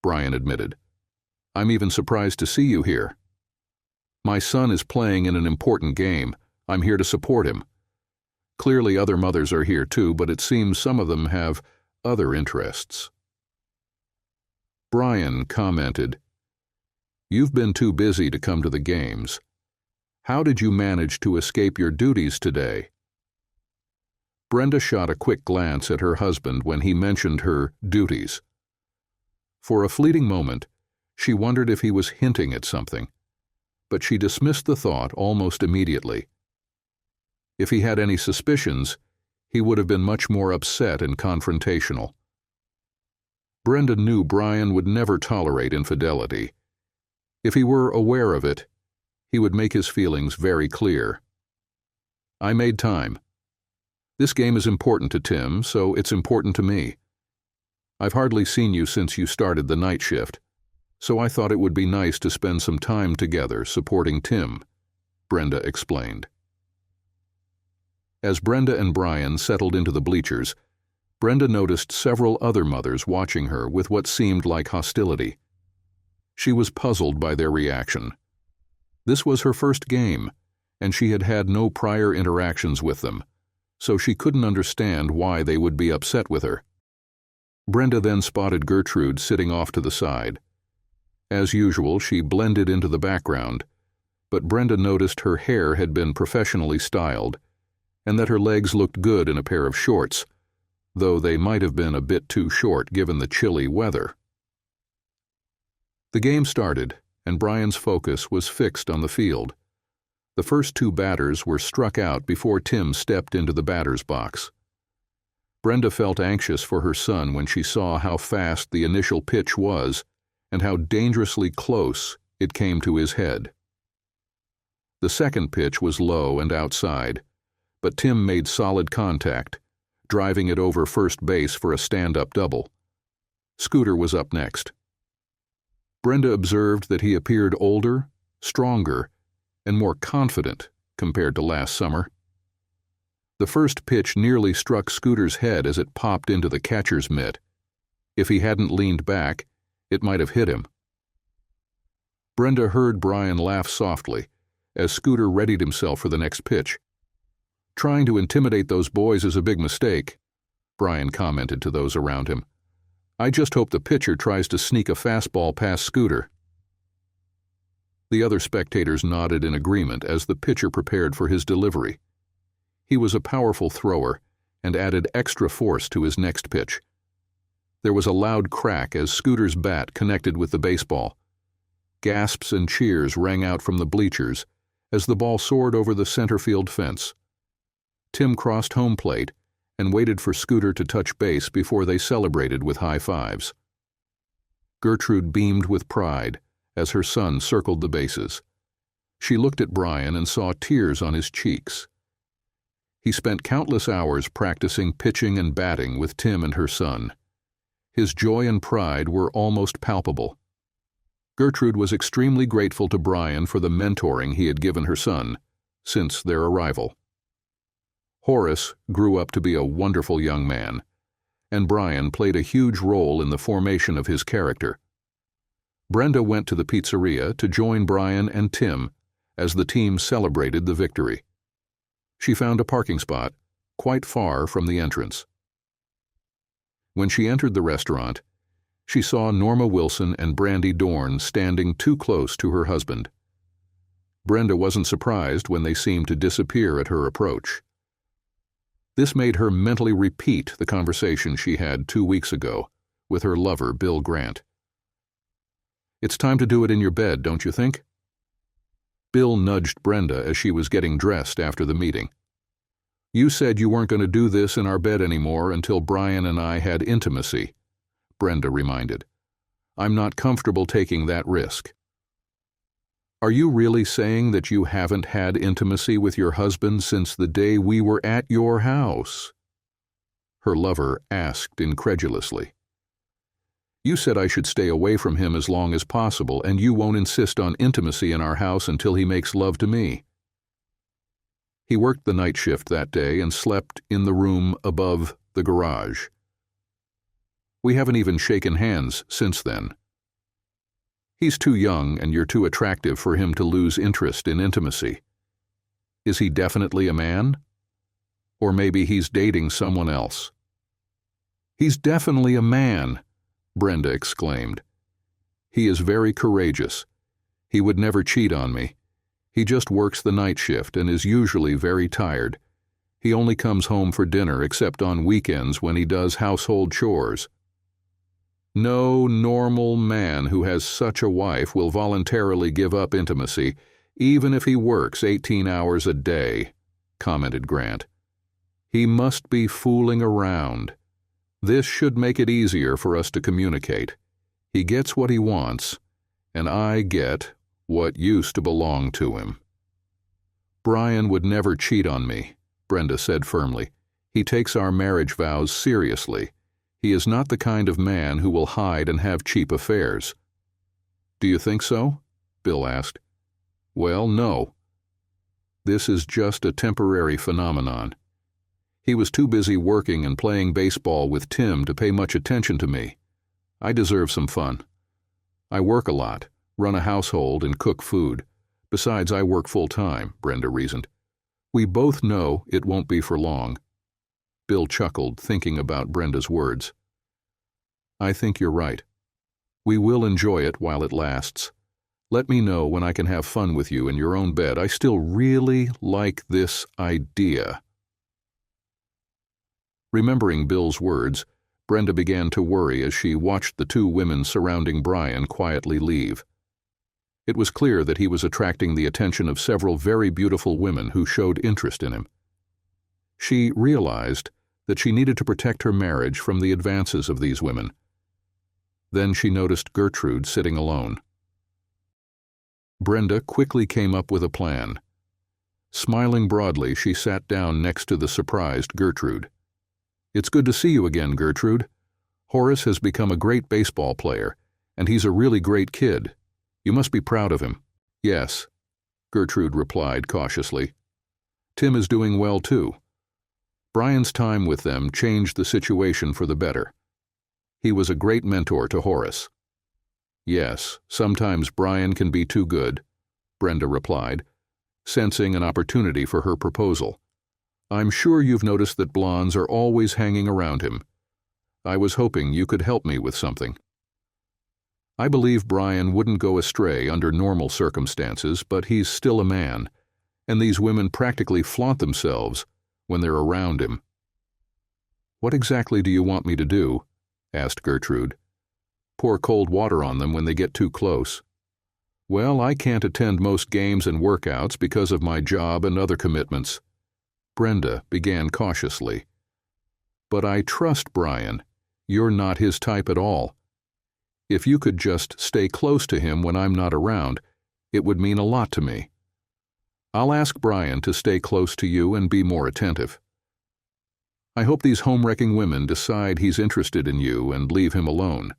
Speaker 1: Brian admitted. I'm even surprised to see you here. My son is playing in an important game. I'm here to support him. Clearly other mothers are here too, but it seems some of them have other interests. Brian commented, You've been too busy to come to the games. How did you manage to escape your duties today? Brenda shot a quick glance at her husband when he mentioned her duties. For a fleeting moment, she wondered if he was hinting at something, but she dismissed the thought almost immediately. If he had any suspicions, he would have been much more upset and confrontational. Brenda knew Brian would never tolerate infidelity. If he were aware of it, he would make his feelings very clear. I made time. This game is important to Tim, so it's important to me. I've hardly seen you since you started the night shift, so I thought it would be nice to spend some time together supporting Tim, Brenda explained. As Brenda and Brian settled into the bleachers, Brenda noticed several other mothers watching her with what seemed like hostility. She was puzzled by their reaction. This was her first game, and she had had no prior interactions with them, so she couldn't understand why they would be upset with her. Brenda then spotted Gertrude sitting off to the side. As usual, she blended into the background, but Brenda noticed her hair had been professionally styled, and that her legs looked good in a pair of shorts, though they might have been a bit too short given the chilly weather. The game started, and Brian's focus was fixed on the field. The first two batters were struck out before Tim stepped into the batter's box. Brenda felt anxious for her son when she saw how fast the initial pitch was and how dangerously close it came to his head. The second pitch was low and outside, but Tim made solid contact, driving it over first base for a stand-up double. Scooter was up next. Brenda observed that he appeared older, stronger, and more confident compared to last summer. The first pitch nearly struck Scooter's head as it popped into the catcher's mitt. If he hadn't leaned back, it might have hit him. Brenda heard Brian laugh softly as Scooter readied himself for the next pitch. "Trying to intimidate those boys is a big mistake," Brian commented to those around him. "I just hope the pitcher tries to sneak a fastball past Scooter." The other spectators nodded in agreement as the pitcher prepared for his delivery. He was a powerful thrower and added extra force to his next pitch. There was a loud crack as Scooter's bat connected with the baseball. Gasps and cheers rang out from the bleachers as the ball soared over the center field fence. Tim crossed home plate and waited for Scooter to touch base before they celebrated with high fives. Gertrude beamed with pride as her son circled the bases. She looked at Brian and saw tears on his cheeks. He spent countless hours practicing pitching and batting with Tim and her son. His joy and pride were almost palpable. Gertrude was extremely grateful to Brian for the mentoring he had given her son since their arrival. Horace grew up to be a wonderful young man, and Brian played a huge role in the formation of his character. Brenda went to the pizzeria to join Brian and Tim as the team celebrated the victory. She found a parking spot quite far from the entrance. When she entered the restaurant, she saw Norma Wilson and Brandy Dorn standing too close to her husband. Brenda wasn't surprised when they seemed to disappear at her approach. This made her mentally repeat the conversation she had 2 weeks ago with her lover, Bill Grant. "It's time to do it in your bed, don't you think?" Bill nudged Brenda as she was getting dressed after the meeting. "You said you weren't going to do this in our bed anymore until Brian and I had intimacy," Brenda reminded. "I'm not comfortable taking that risk." "Are you really saying that you haven't had intimacy with your husband since the day we were at your house?" her lover asked incredulously. "You said I should stay away from him as long as possible, and you won't insist on intimacy in our house until he makes love to me." He worked the night shift that day and slept in the room above the garage. "We haven't even shaken hands since then." "He's too young and you're too attractive for him to lose interest in intimacy. Is he definitely a man? Or maybe he's dating someone else?" "He's definitely a man," Brenda exclaimed. "He is very courageous. He would never cheat on me. He just works the night shift and is usually very tired. He only comes home for dinner except on weekends when he does household chores. No normal man who has such a wife will voluntarily give up intimacy, even if he works 18 hours a day," commented Grant. "He must be fooling around. This should make it easier for us to communicate. He gets what he wants, and I get what used to belong to him. Brian would never cheat on me, Brenda said firmly. He takes our marriage vows seriously. He is not the kind of man who will hide and have cheap affairs. Do you think so? Bill asked. Well, no. This is just a temporary phenomenon. He was too busy working and playing baseball with Tim to pay much attention to me. I deserve some fun. I work a lot, run a household, and cook food. Besides, I work full-time, Brenda reasoned. We both know it won't be for long. Bill chuckled, thinking about Brenda's words. I think you're right. We will enjoy it while it lasts. Let me know when I can have fun with you in your own bed. I still really like this idea. Remembering Bill's words, Brenda began to worry as she watched the two women surrounding Brian quietly leave. It was clear that he was attracting the attention of several very beautiful women who showed interest in him. She realized that she needed to protect her marriage from the advances of these women. Then she noticed Gertrude sitting alone. Brenda quickly came up with a plan. Smiling broadly, she sat down next to the surprised Gertrude. It's good to see you again, Gertrude. Horace has become a great baseball player, and he's a really great kid. You must be proud of him. Yes, Gertrude replied cautiously. Tim is doing well, too. Brian's time with them changed the situation for the better. He was a great mentor to Horace. Yes, sometimes Brian can be too good, Brenda replied, sensing an opportunity for her proposal. I'm sure you've noticed that blondes are always hanging around him. I was hoping you could help me with something. I believe Brian wouldn't go astray under normal circumstances, but he's still a man, and these women practically flaunt themselves when they're around him. What exactly do you want me to do? Asked Gertrude. Pour cold water on them when they get too close. Well, I can't attend most games and workouts because of my job and other commitments. Brenda began cautiously. But I trust Brian. You're not his type at all. If you could just stay close to him when I'm not around, it would mean a lot to me. I'll ask Brian to stay close to you and be more attentive. I hope these home-wrecking women decide he's interested in you and leave him alone.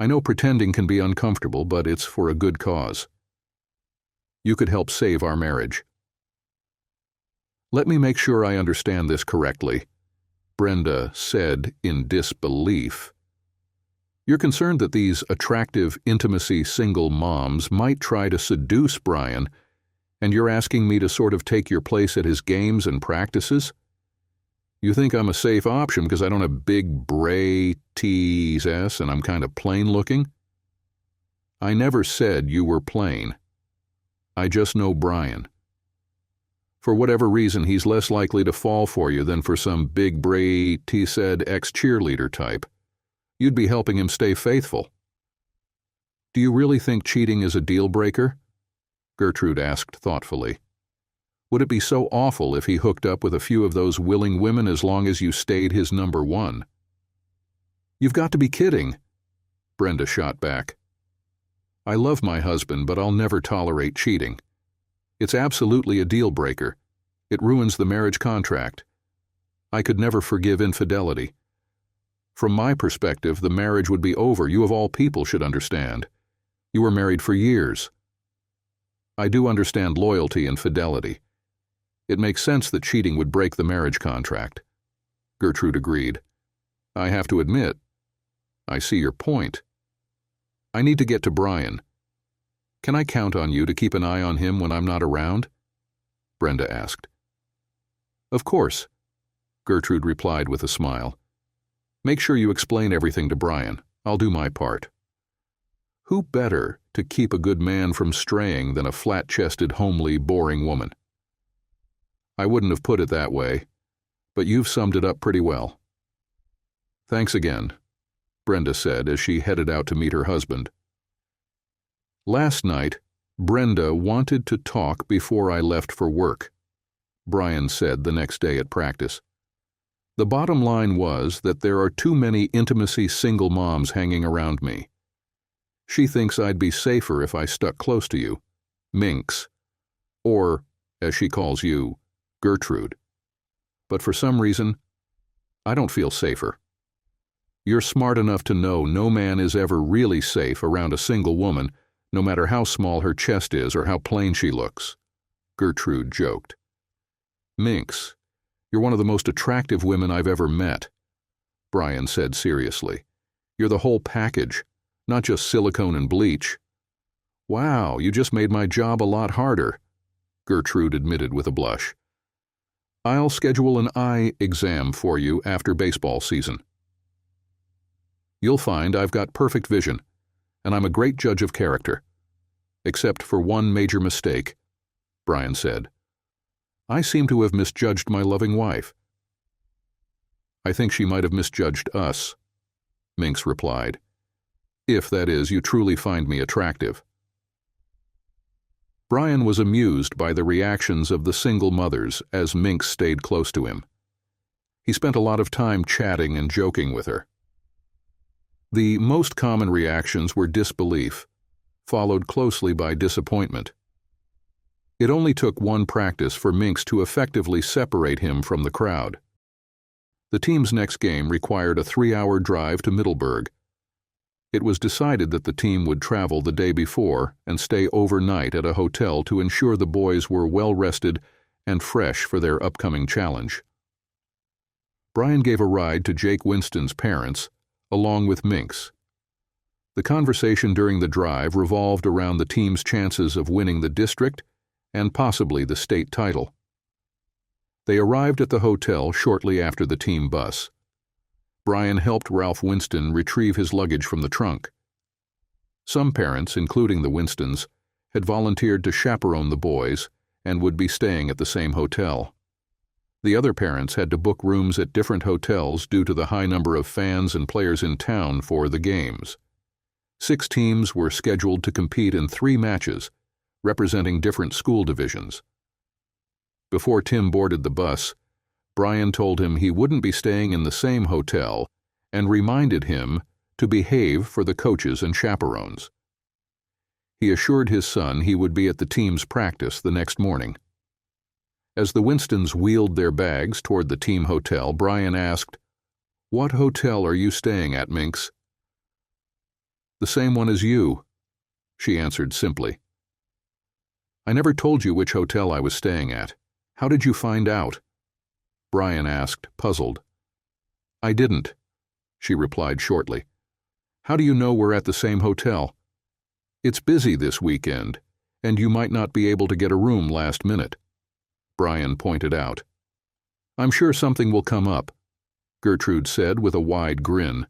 Speaker 1: I know pretending can be uncomfortable, but it's for a good cause. You could help save our marriage. Let me make sure I understand this correctly, Brenda said in disbelief. You're concerned that these attractive intimacy single moms might try to seduce Brian, and you're asking me to sort of take your place at his games and practices? You think I'm a safe option because I don't have big bray T's and I'm kind of plain looking? I never said you were plain. I just know Brian. For whatever reason, he's less likely to fall for you than for some big bray T-said ex-cheerleader type. You'd be helping him stay faithful. Do you really think cheating is a deal-breaker? Gertrude asked thoughtfully. Would it be so awful if he hooked up with a few of those willing women as long as you stayed his number one? You've got to be kidding, Brenda shot back. I love my husband, but I'll never tolerate cheating. It's absolutely a deal-breaker. It ruins the marriage contract. I could never forgive infidelity. From my perspective, the marriage would be over. You of all people should understand. You were married for years. I do understand loyalty and fidelity. It makes sense that cheating would break the marriage contract. Gertrude agreed. I have to admit, I see your point. I need to get to Brian. Can I count on you to keep an eye on him when I'm not around? Brenda asked. Of course, Gertrude replied with a smile. Make sure you explain everything to Brian. I'll do my part. Who better to keep a good man from straying than a flat-chested, homely, boring woman? I wouldn't have put it that way, but you've summed it up pretty well. Thanks again, Brenda said as she headed out to meet her husband. Last night, Brenda wanted to talk before I left for work, Brian said the next day at practice. The bottom line was that there are too many intimacy single moms hanging around me. She thinks I'd be safer if I stuck close to you, Minx, or, as she calls you, Gertrude. But for some reason, I don't feel safer. You're smart enough to know no man is ever really safe around a single woman, no matter how small her chest is or how plain she looks. Gertrude joked. Minx, you're one of the most attractive women I've ever met, Brian said seriously. You're the whole package, not just silicone and bleach. Wow, you just made my job a lot harder, Gertrude admitted with a blush. I'll schedule an eye exam for you after baseball season. You'll find I've got perfect vision, and I'm a great judge of character. Except for one major mistake, Brian said. I seem to have misjudged my loving wife. I think she might have misjudged us, Minx replied. If, that is, you truly find me attractive. Brian was amused by the reactions of the single mothers as Minx stayed close to him. He spent a lot of time chatting and joking with her. The most common reactions were disbelief, followed closely by disappointment. It only took one practice for Minx to effectively separate him from the crowd. The team's next game required a 3-hour drive to Middleburg. It was decided that the team would travel the day before and stay overnight at a hotel to ensure the boys were well-rested and fresh for their upcoming challenge. Brian gave a ride to Jake Winston's parents, along with Minx. The conversation during the drive revolved around the team's chances of winning the district and possibly the state title. They arrived at the hotel shortly after the team bus. Brian helped Ralph Winston retrieve his luggage from the trunk. Some parents, including the Winstons, had volunteered to chaperone the boys and would be staying at the same hotel. The other parents had to book rooms at different hotels due to the high number of fans and players in town for the games. 6 teams were scheduled to compete in 3 matches, representing different school divisions. Before Tim boarded the bus, Brian told him he wouldn't be staying in the same hotel and reminded him to behave for the coaches and chaperones. He assured his son he would be at the team's practice the next morning. As the Winstons wheeled their bags toward the team hotel, Brian asked, "What hotel are you staying at, Minx?" "The same one as you," she answered simply. "I never told you which hotel I was staying at. How did you find out?" Brian asked, puzzled. "I didn't," she replied shortly. "How do you know we're at the same hotel? It's busy this weekend, and you might not be able to get a room last minute," Brian pointed out. "I'm sure something will come up," Gertrude said with a wide grin,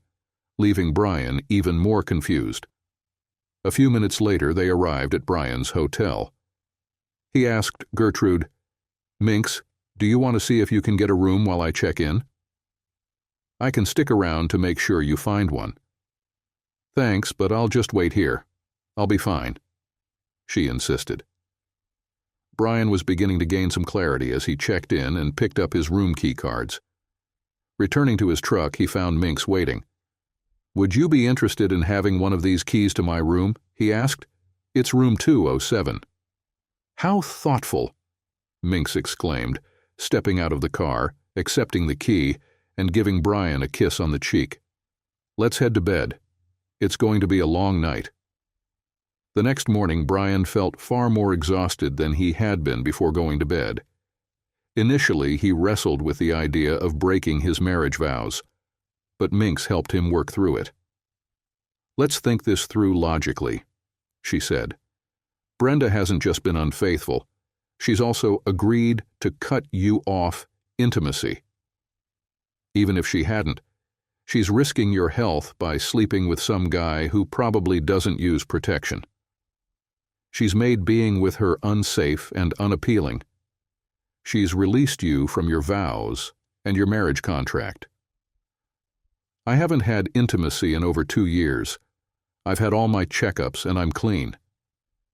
Speaker 1: leaving Brian even more confused. A few minutes later, they arrived at Brian's hotel. He asked Gertrude, "Minx, do you want to see if you can get a room while I check in?" "I can stick around to make sure you find one." "Thanks, but I'll just wait here. I'll be fine," she insisted. Brian was beginning to gain some clarity as he checked in and picked up his room key cards. Returning to his truck, he found Minx waiting. "Would you be interested in having one of these keys to my room?" he asked. "It's room 207. "How thoughtful!" Minx exclaimed, stepping out of the car, accepting the key, and giving Brian a kiss on the cheek. "Let's head to bed. It's going to be a long night." The next morning, Brian felt far more exhausted than he had been before going to bed. Initially, he wrestled with the idea of breaking his marriage vows, but Minx helped him work through it. "Let's think this through logically," she said. "Brenda hasn't just been unfaithful. She's also agreed to cut you off intimacy. Even if she hadn't, she's risking your health by sleeping with some guy who probably doesn't use protection. She's made being with her unsafe and unappealing. She's released you from your vows and your marriage contract. I haven't had intimacy in over 2 years. I've had all my checkups and I'm clean.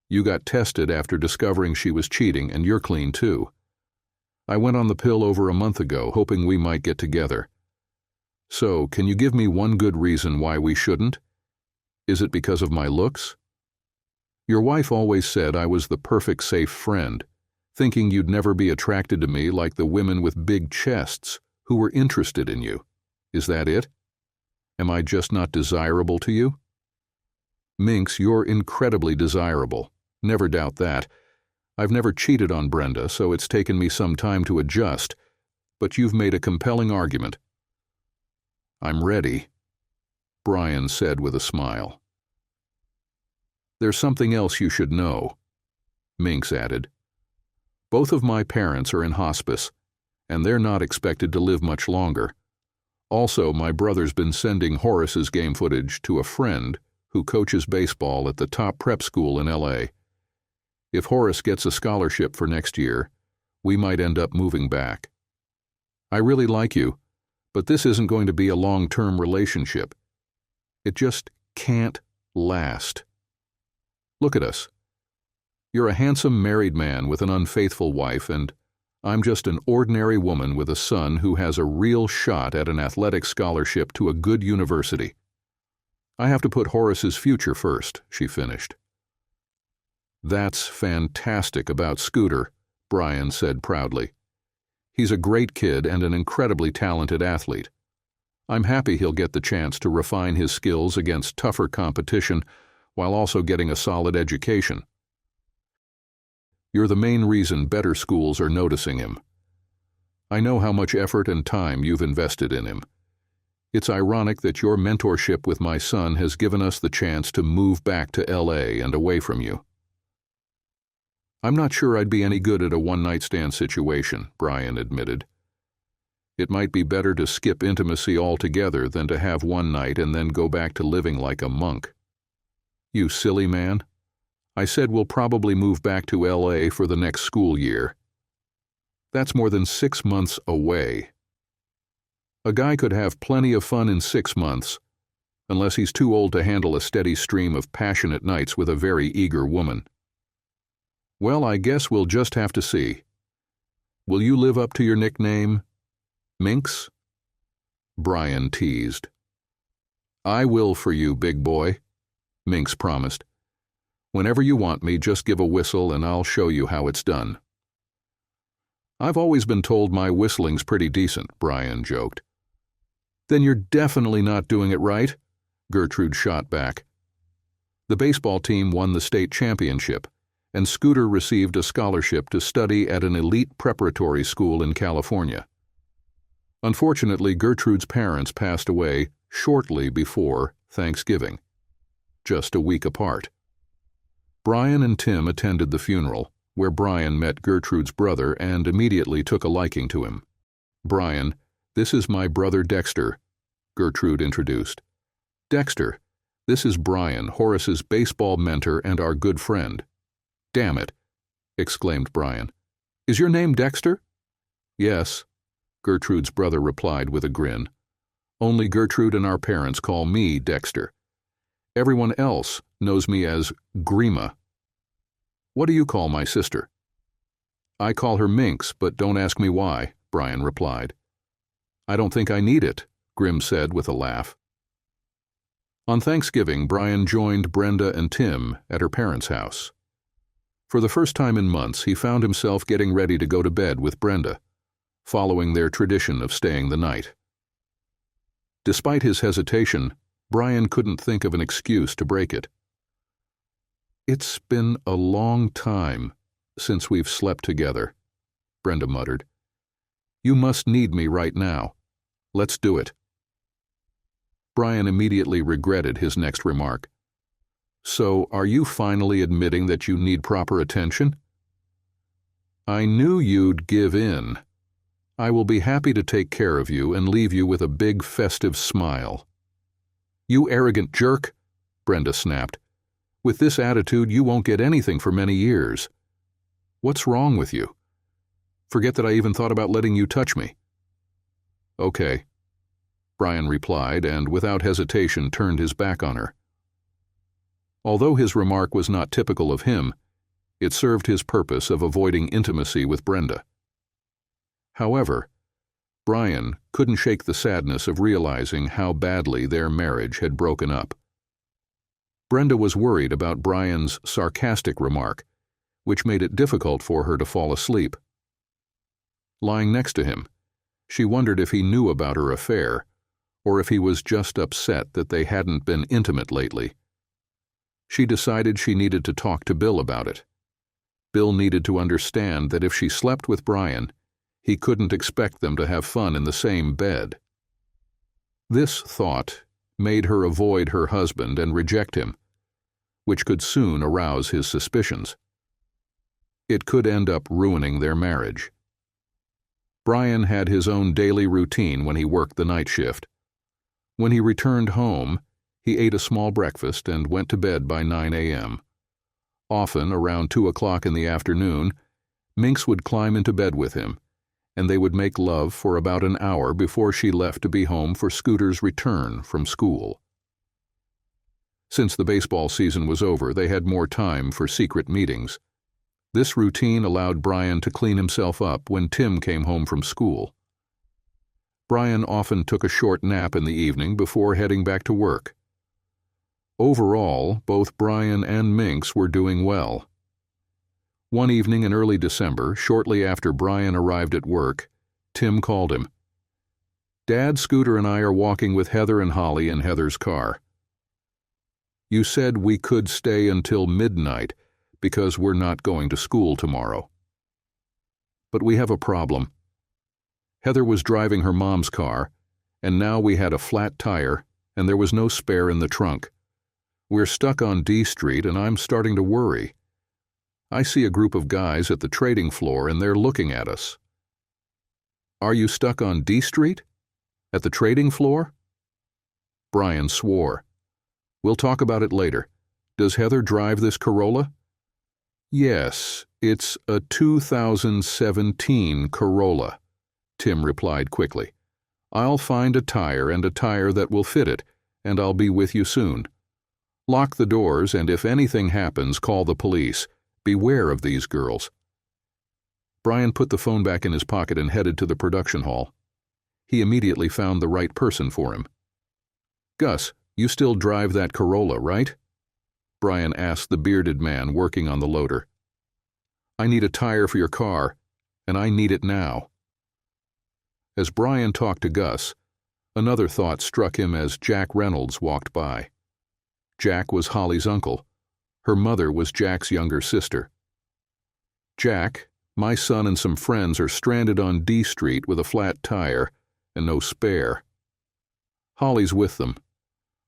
Speaker 1: You got tested after discovering she was cheating and you're clean too. I went on the pill over a month ago, hoping we might get together. So, can you give me one good reason why we shouldn't? Is it because of my looks? Your wife always said I was the perfect safe friend, thinking you'd never be attracted to me like the women with big chests who were interested in you. Is that it? Am I just not desirable to you? Minx, you're incredibly desirable. Never doubt that. I've never cheated on Brenda, so it's taken me some time to adjust, but you've made a compelling argument. I'm ready, Brian said with a smile. There's something else you should know, Minx added. Both of my parents are in hospice, and they're not expected to live much longer. Also, my brother's been sending Horace's game footage to a friend who coaches baseball at the top prep school in L.A. If Horace gets a scholarship for next year, we might end up moving back. I really like you, but this isn't going to be a long-term relationship. It just can't last. Look at us. You're a handsome married man with an unfaithful wife, and I'm just an ordinary woman with a son who has a real shot at an athletic scholarship to a good university. I have to put Horace's future first, she finished. That's fantastic about Scooter, Brian said proudly. He's a great kid and an incredibly talented athlete. I'm happy he'll get the chance to refine his skills against tougher competition while also getting a solid education. You're the main reason better schools are noticing him. I know how much effort and time you've invested in him. It's ironic that your mentorship with my son has given us the chance to move back to L.A. and away from you. I'm not sure I'd be any good at a one-night stand situation, Brian admitted. It might be better to skip intimacy altogether than to have one night and then go back to living like a monk. You silly man. I said we'll probably move back to L.A. for the next school year. That's more than 6 months away. A guy could have plenty of fun in 6 months, unless he's too old to handle a steady stream of passionate nights with a very eager woman. Well, I guess we'll just have to see. Will you live up to your nickname, Minx? Brian teased. I will for you, big boy, Minx promised. Whenever you want me, just give a whistle and I'll show you how it's done. I've always been told my whistling's pretty decent, Brian joked. Then you're definitely not doing it right, Gertrude shot back. The baseball team won the state championship, and Scooter received a scholarship to study at an elite preparatory school in California. Unfortunately, Gertrude's parents passed away shortly before Thanksgiving, just a week apart. Brian and Tim attended the funeral, where Brian met Gertrude's brother and immediately took a liking to him. Brian, this is my brother Dexter, Gertrude introduced. Dexter, this is Brian, Horace's baseball mentor and our good friend. Damn it, exclaimed Brian. Is your name Dexter? Yes, Gertrude's brother replied with a grin. Only Gertrude and our parents call me Dexter. Everyone else knows me as Grima. What do you call my sister? I call her Minx, but don't ask me why, Brian replied. I don't think I need it, Grim said with a laugh. On Thanksgiving, Brian joined Brenda and Tim at her parents' house. For the first time in months, he found himself getting ready to go to bed with Brenda, following their tradition of staying the night. Despite his hesitation, Brian couldn't think of an excuse to break it. It's been a long time since we've slept together, Brenda muttered. You must need me right now. Let's do it. Brian immediately regretted his next remark. So, are you finally admitting that you need proper attention? I knew you'd give in. I will be happy to take care of you and leave you with a big festive smile. You arrogant jerk, Brenda snapped. With this attitude, you won't get anything for many years. What's wrong with you? Forget that I even thought about letting you touch me. Okay, Brian replied, and without hesitation turned his back on her. Although his remark was not typical of him, it served his purpose of avoiding intimacy with Brenda. However, Brian couldn't shake the sadness of realizing how badly their marriage had broken up. Brenda was worried about Brian's sarcastic remark, which made it difficult for her to fall asleep. Lying next to him, she wondered if he knew about her affair, or if he was just upset that they hadn't been intimate lately. She decided she needed to talk to Bill about it. Bill needed to understand that if she slept with Brian, he couldn't expect them to have fun in the same bed. This thought made her avoid her husband and reject him, which could soon arouse his suspicions. It could end up ruining their marriage. Brian had his own daily routine when he worked the night shift. When he returned home, he ate a small breakfast and went to bed by 9 a.m. Often, around 2 o'clock in the afternoon, Minx would climb into bed with him, and they would make love for about an hour before she left to be home for Scooter's return from school. Since the baseball season was over, they had more time for secret meetings. This routine allowed Brian to clean himself up when Tim came home from school. Brian often took a short nap in the evening before heading back to work. Overall, both Brian and Minx were doing well. One evening in early December, shortly after Brian arrived at work, Tim called him. "Dad, Scooter, and I are walking with Heather and Holly in Heather's car. You said we could stay until midnight because we're not going to school tomorrow. But we have a problem. Heather was driving her mom's car, and now we had a flat tire, and there was no spare in the trunk. We're stuck on D Street, and I'm starting to worry. I see a group of guys at the trading floor, and they're looking at us." "Are you stuck on D Street? At the trading floor?" Brian swore. "We'll talk about it later. Does Heather drive this Corolla?" "Yes, it's a 2017 Corolla," Tim replied quickly. "I'll find a tire and a tire that will fit it, and I'll be with you soon. Lock the doors, and if anything happens, call the police. Beware of these girls." Brian put the phone back in his pocket and headed to the production hall. He immediately found the right person for him. "Gus, you still drive that Corolla, right?" Brian asked the bearded man working on the loader. "I need a tire for your car, and I need it now." As Brian talked to Gus, another thought struck him as Jack Reynolds walked by. Jack was Holly's uncle. Her mother was Jack's younger sister. "Jack, my son and some friends are stranded on D Street with a flat tire and no spare. Holly's with them.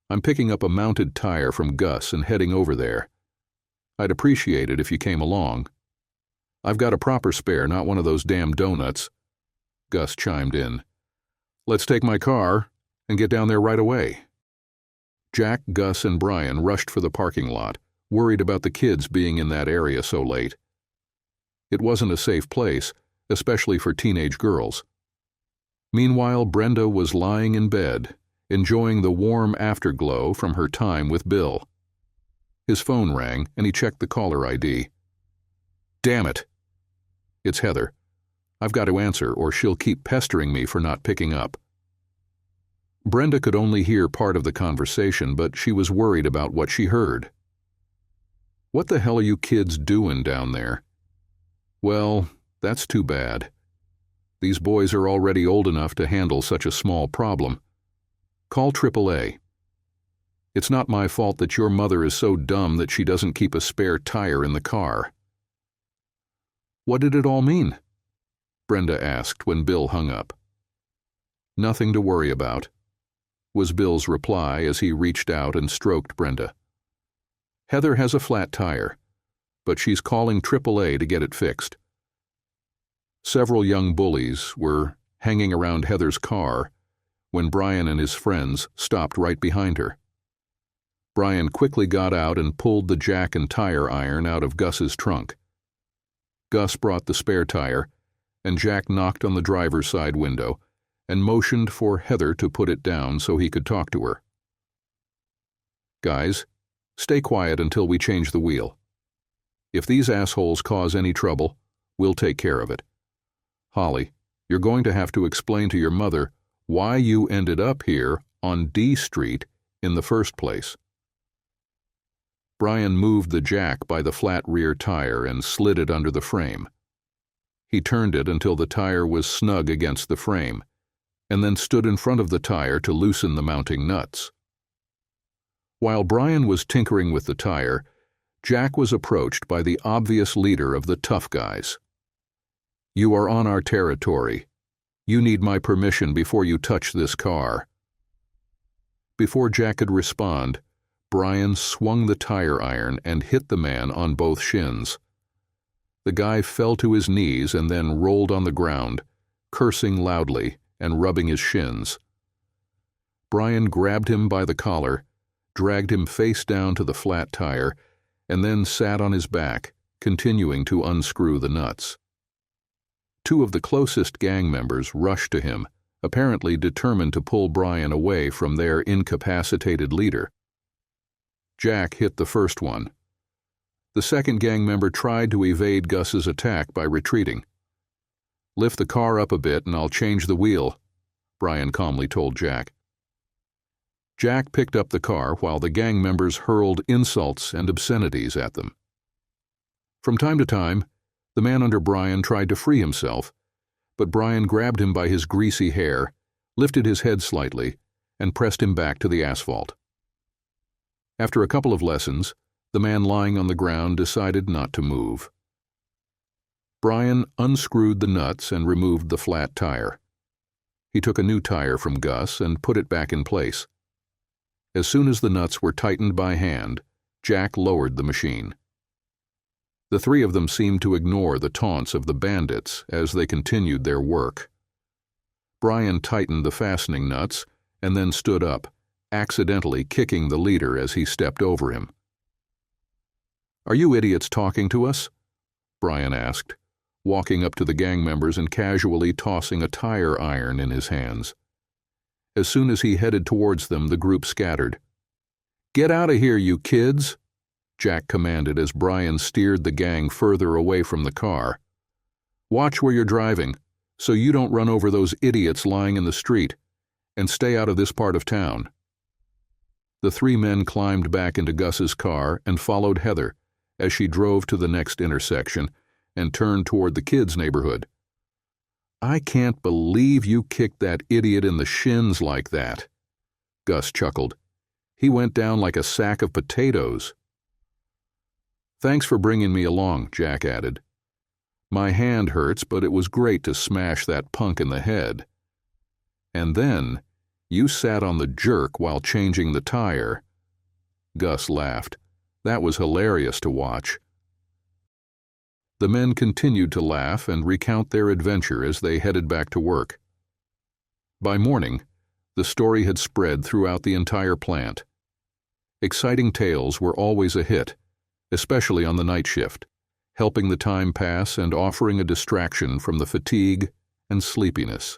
Speaker 1: I'm picking up a mounted tire from Gus and heading over there. I'd appreciate it if you came along. I've got a proper spare, not one of those damn donuts." Gus chimed in. "Let's take my car and get down there right away." Jack, Gus, and Brian rushed for the parking lot, worried about the kids being in that area so late. It wasn't a safe place, especially for teenage girls. Meanwhile, Brenda was lying in bed, enjoying the warm afterglow from her time with Bill. His phone rang, and he checked the caller ID. "Damn it! It's Heather. I've got to answer, or she'll keep pestering me for not picking up." Brenda could only hear part of the conversation, but she was worried about what she heard. "What the hell are you kids doing down there?" "Well, that's too bad. These boys are already old enough to handle such a small problem. Call AAA. It's not my fault that your mother is so dumb that she doesn't keep a spare tire in the car." "What did it all mean?" Brenda asked when Bill hung up. "Nothing to worry about," was Bill's reply as he reached out and stroked Brenda. "Heather has a flat tire, but she's calling AAA to get it fixed." Several young bullies were hanging around Heather's car when Brian and his friends stopped right behind her. Brian quickly got out and pulled the jack and tire iron out of Gus's trunk. Gus brought the spare tire, and Jack knocked on the driver's side window and motioned for Heather to put it down so he could talk to her. "Guys, stay quiet until we change the wheel. If these assholes cause any trouble, we'll take care of it. Holly, You're going to have to explain to your mother why you ended up here on D Street in the first place." Brian moved the jack by the flat rear tire and slid it under the frame. He turned it until the tire was snug against the frame, and then stood in front of the tire to loosen the mounting nuts. While Brian was tinkering with the tire, Jack was approached by the obvious leader of the tough guys. "You are on our territory. You need my permission before you touch this car." Before Jack could respond, Brian swung the tire iron and hit the man on both shins. The guy fell to his knees and then rolled on the ground, cursing loudly and rubbing his shins. Brian grabbed him by the collar, dragged him face down to the flat tire, and then sat on his back, continuing to unscrew the nuts. Two of the closest gang members rushed to him, apparently determined to pull Brian away from their incapacitated leader. Jack hit the first one. The second gang member tried to evade Gus's attack by retreating. "Lift the car up a bit and I'll change the wheel," Brian calmly told Jack. Jack picked up the car while the gang members hurled insults and obscenities at them. From time to time, the man under Brian tried to free himself, but Brian grabbed him by his greasy hair, lifted his head slightly, and pressed him back to the asphalt. After a couple of lessons, the man lying on the ground decided not to move. Brian unscrewed the nuts and removed the flat tire. He took a new tire from Gus and put it back in place. As soon as the nuts were tightened by hand, Jack lowered the machine. The three of them seemed to ignore the taunts of the bandits as they continued their work. Brian tightened the fastening nuts and then stood up, accidentally kicking the leader as he stepped over him. "Are you idiots talking to us?" Brian asked, walking up to the gang members and casually tossing a tire iron in his hands. As soon as he headed towards them, the group scattered. "Get out of here, you kids!" Jack commanded as Brian steered the gang further away from the car. "Watch where you're driving, so you don't run over those idiots lying in the street, and stay out of this part of town." The three men climbed back into Gus's car and followed Heather as she drove to the next intersection and turned toward the kids' neighborhood. "I can't believe you kicked that idiot in the shins like that," Gus chuckled. "He went down like a sack of potatoes." "Thanks for bringing me along," Jack added. "My hand hurts, but it was great to smash that punk in the head. And then, you sat on the jerk while changing the tire." Gus laughed. That was hilarious to watch. The men continued to laugh and recount their adventure as they headed back to work. By morning, the story had spread throughout the entire plant. Exciting tales were always a hit, especially on the night shift, helping the time pass and offering a distraction from the fatigue and sleepiness.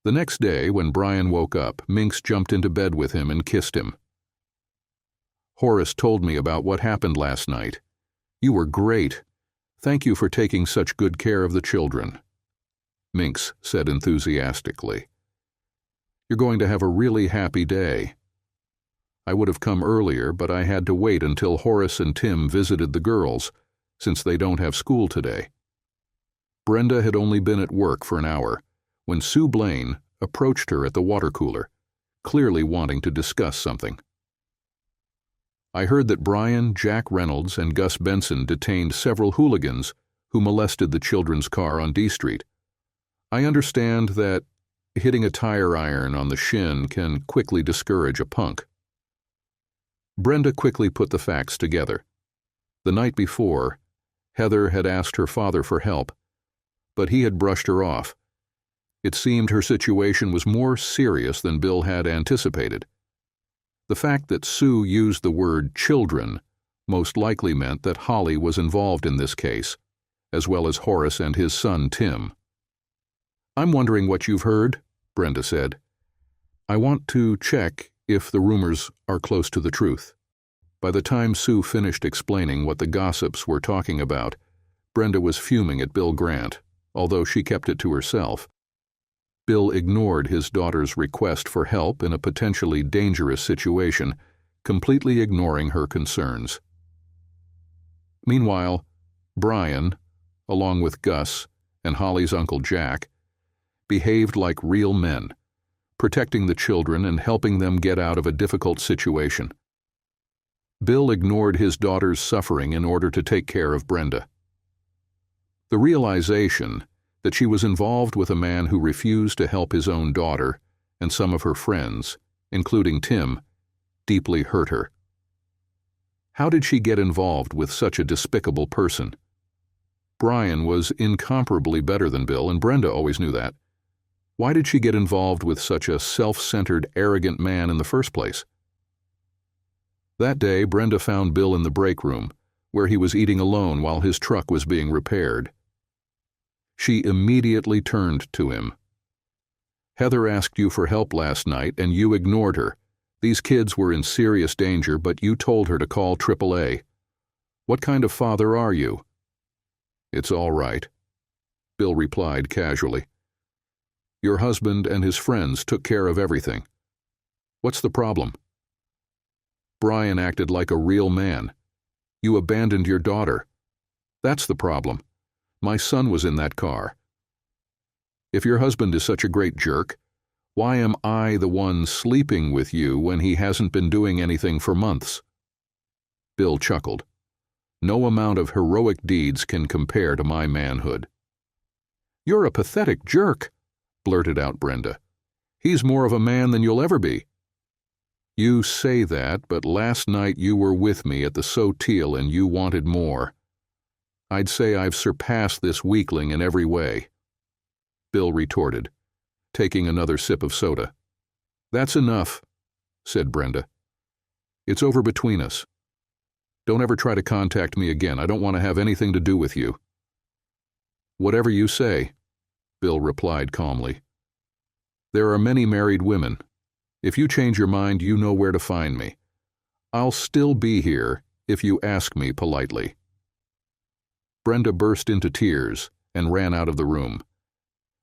Speaker 1: The next day, when Brian woke up, Minx jumped into bed with him and kissed him. "Horace told me about what happened last night. You were great. Thank you for taking such good care of the children," Minx said enthusiastically. "You're going to have a really happy day. I would have come earlier, but I had to wait until Horace and Tim visited the girls, since they don't have school today." Brenda had only been at work for an hour when Sue Blaine approached her at the water cooler, clearly wanting to discuss something. "I heard that Brian, Jack Reynolds, and Gus Benson detained several hooligans who molested the children's car on D Street. I understand that hitting a tire iron on the shin can quickly discourage a punk." Brenda quickly put the facts together. The night before, Heather had asked her father for help, but he had brushed her off. It seemed her situation was more serious than Bill had anticipated. The fact that Sue used the word children most likely meant that Holly was involved in this case, as well as Horace and his son Tim. "I'm wondering what you've heard," Brenda said. "I want to check if the rumors are close to the truth." By the time Sue finished explaining what the gossips were talking about, Brenda was fuming at Bill Grant. although she kept it to herself. Bill ignored his daughter's request for help in a potentially dangerous situation, completely ignoring her concerns. Meanwhile, Brian, along with Gus and Holly's Uncle Jack, behaved like real men, protecting the children and helping them get out of a difficult situation. Bill ignored his daughter's suffering in order to take care of Brenda. The realization that she was involved with a man who refused to help his own daughter and some of her friends, including Tim, deeply hurt her. How did she get involved with such a despicable person? Brian was incomparably better than Bill, and Brenda always knew that. Why did she get involved with such a self-centered, arrogant man in the first place? That day, Brenda found Bill in the break room, where he was eating alone while his truck was being repaired. She immediately turned to him. "Heather asked you for help last night, and you ignored her. These kids were in serious danger, but you told her to call AAA. What kind of father are you?" "It's all right," Bill replied casually. "Your husband and his friends took care of everything. What's the problem?" "Brian acted like a real man. You abandoned your daughter. That's the problem. My son was in that car. If your husband is such a great jerk, why am I the one sleeping with you when he hasn't been doing anything for months?" Bill chuckled. "No amount of heroic deeds can compare to my manhood." "You're a pathetic jerk," blurted out Brenda. "He's more of a man than you'll ever be." "You say that, but last night you were with me at the Sotil and you wanted more. I'd say I've surpassed this weakling in every way," Bill retorted, taking another sip of soda. "That's enough," said Brenda. "It's over between us. Don't ever try to contact me again. I don't want to have anything to do with you." "Whatever you say," Bill replied calmly. "There are many married women. If you change your mind, you know where to find me. I'll still be here if you ask me politely." Brenda burst into tears and ran out of the room.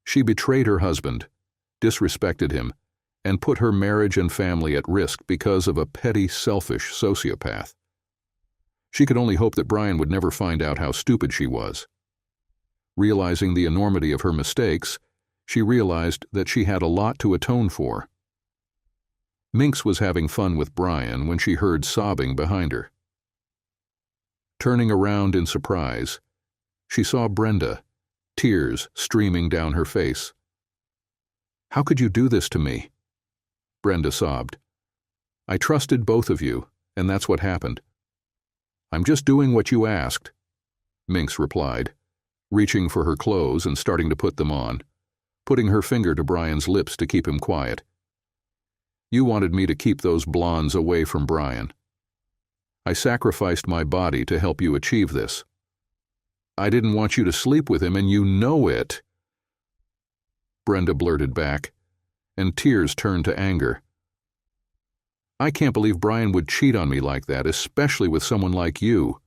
Speaker 1: She betrayed her husband, disrespected him, and put her marriage and family at risk because of a petty, selfish sociopath. She could only hope that Brian would never find out how stupid she was. Realizing the enormity of her mistakes, she realized that she had a lot to atone for. Minx was having fun with Brian when she heard sobbing behind her. Turning around in surprise, she saw Brenda, tears streaming down her face. "How could you do this to me?" Brenda sobbed. "I trusted both of you, and that's what happened." "I'm just doing what you asked," Minx replied, reaching for her clothes and starting to put them on, putting her finger to Brian's lips to keep him quiet. "You wanted me to keep those blondes away from Brian. I sacrificed my body to help you achieve this. I didn't want you to sleep with him, and you know it," Brenda blurted back, and tears turned to anger. "I can't believe Brian would cheat on me like that, especially with someone like you.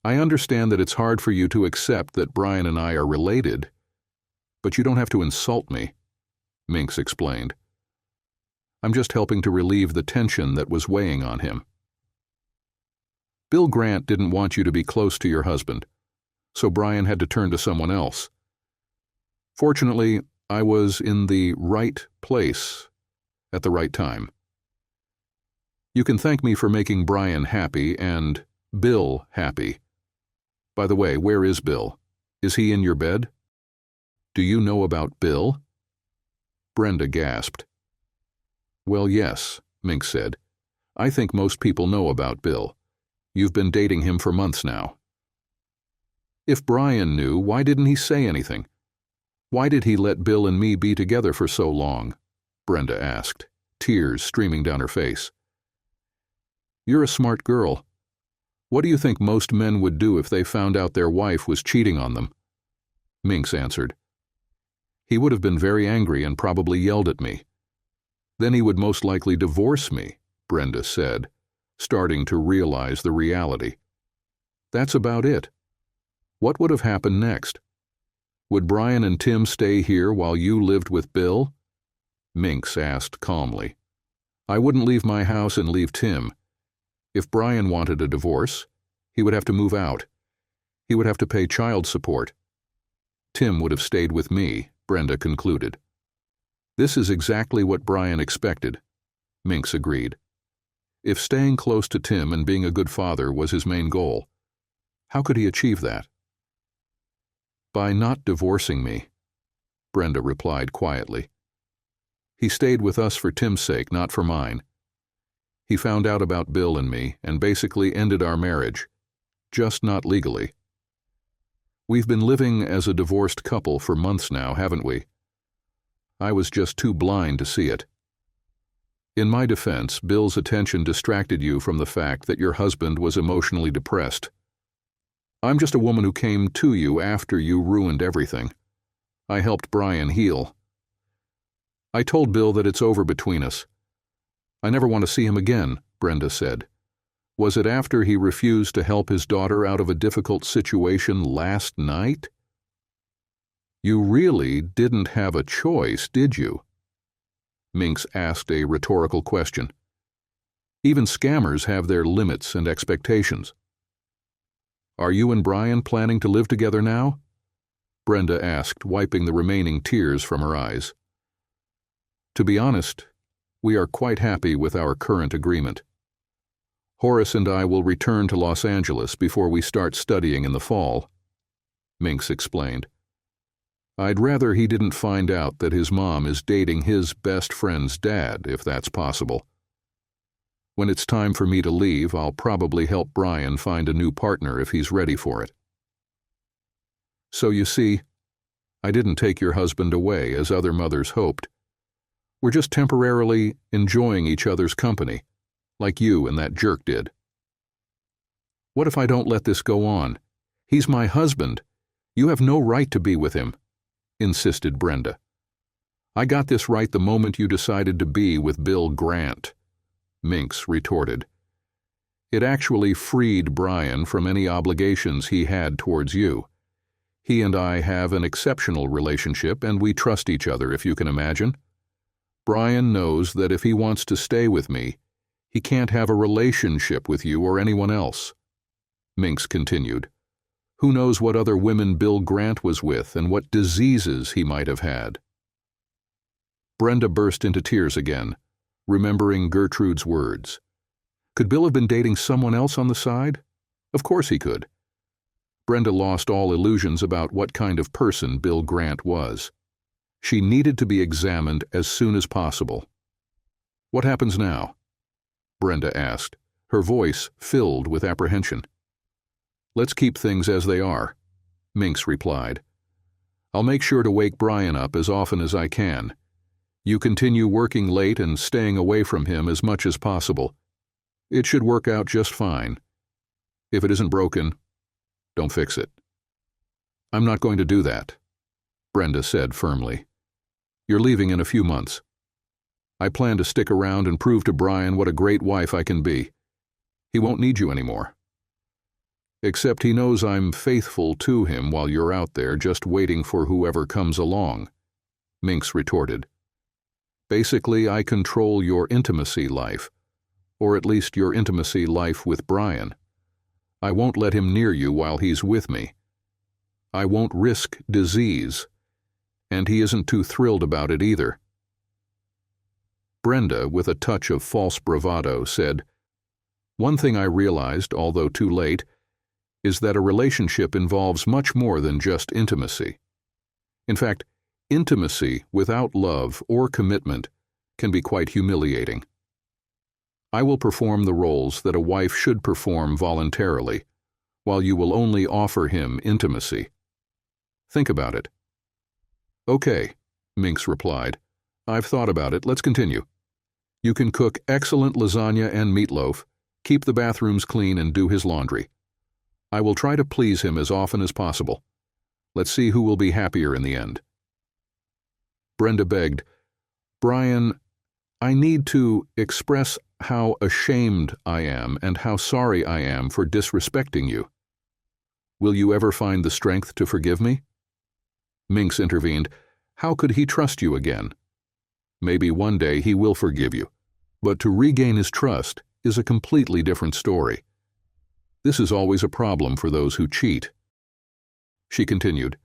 Speaker 1: I understand that it's hard for you to accept that Brian and I are related, but you don't have to insult me," Minx explained. "I'm just helping to relieve the tension that was weighing on him. Bill Grant didn't want you to be close to your husband, so Brian had to turn to someone else. Fortunately, I was in the right place at the right time. You can thank me for making Brian happy and Bill happy. By the way, where is Bill? Is he in your bed?" "Do you know about Bill?" Brenda gasped. "Well, yes," Minx said. "I think most people know about Bill. You've been dating him for months now." "If Brian knew, why didn't he say anything? Why did he let Bill and me be together for so long?" Brenda asked, tears streaming down her face. "You're a smart girl. What do you think most men would do if they found out their wife was cheating on them?" Minx answered. "He would have been very angry and probably yelled at me. Then he would most likely divorce me," Brenda said, starting to realize the reality. "That's about it. What would have happened next?" Would Brian and Tim stay here while you lived with Bill? Minx asked calmly. I wouldn't leave my house and leave Tim. If Brian wanted a divorce, he would have to move out. He would have to pay child support. Tim would have stayed with me, Brenda concluded. This is exactly what Brian expected, Minx agreed. If staying close to Tim and being a good father was his main goal, how could he achieve that? By not divorcing me, Brenda replied quietly. He stayed with us for Tim's sake, not for mine. He found out about Bill and me and basically ended our marriage, just not legally. We've been living as a divorced couple for months now, haven't we? I was just too blind to see it. In my defense, Bill's attention distracted you from the fact that your husband was emotionally depressed. I'm just a woman who came to you after you ruined everything. I helped Brian heal. I told Bill that it's over between us. I never want to see him again, Brenda said. Was it after he refused to help his daughter out of a difficult situation last night? You really didn't have a choice, did you? Minx asked a rhetorical question. Even scammers have their limits and expectations. Are you and Brian planning to live together now? Brenda asked, wiping the remaining tears from her eyes. To be honest, we are quite happy with our current agreement. Horace and I will return to Los Angeles before we start studying in the fall, Minx explained. I'd rather he didn't find out that his mom is dating his best friend's dad, if that's possible. When it's time for me to leave, I'll probably help Brian find a new partner if he's ready for it. So you see, I didn't take your husband away as other mothers hoped. We're just temporarily enjoying each other's company, like you and that jerk did. What if I don't let this go on? He's my husband. You have no right to be with him, insisted Brenda. I got this right the moment you decided to be with Bill Grant, Minx retorted. It actually freed Brian from any obligations he had towards you. He and I have an exceptional relationship, and we trust each other, if you can imagine. Brian knows that if he wants to stay with me, he can't have a relationship with you or anyone else, Minx continued. Who knows what other women Bill Grant was with and what diseases he might have had. Brenda burst into tears again, remembering Gertrude's words. Could Bill have been dating someone else on the side? Of course he could. Brenda lost all illusions about what kind of person Bill Grant was. She needed to be examined as soon as possible. What happens now? Brenda asked, her voice filled with apprehension. Let's keep things as they are, Minx replied. I'll make sure to wake Brian up as often as I can. You continue working late and staying away from him as much as possible. It should work out just fine. If it isn't broken, don't fix it. I'm not going to do that, Brenda said firmly. You're leaving in a few months. I plan to stick around and prove to Brian what a great wife I can be. He won't need you anymore. Except he knows I'm faithful to him while you're out there just waiting for whoever comes along, Minx retorted. Basically, I control your intimacy life, or at least your intimacy life with Brian. I won't let him near you while he's with me. I won't risk disease, and he isn't too thrilled about it either. Brenda, with a touch of false bravado, said, One thing I realized, although too late, is that a relationship involves much more than just intimacy. In fact, intimacy without love or commitment can be quite humiliating. I will perform the roles that a wife should perform voluntarily, while you will only offer him intimacy. Think about it. Okay, Minx replied. I've thought about it. Let's continue. You can cook excellent lasagna and meatloaf, keep the bathrooms clean, and do his laundry. I will try to please him as often as possible. Let's see who will be happier in the end. Brenda begged, Brian, I need to express how ashamed I am and how sorry I am for disrespecting you. Will you ever find the strength to forgive me? Minx intervened. How could he trust you again? Maybe one day he will forgive you, but to regain his trust is a completely different story. This is always a problem for those who cheat. She continued,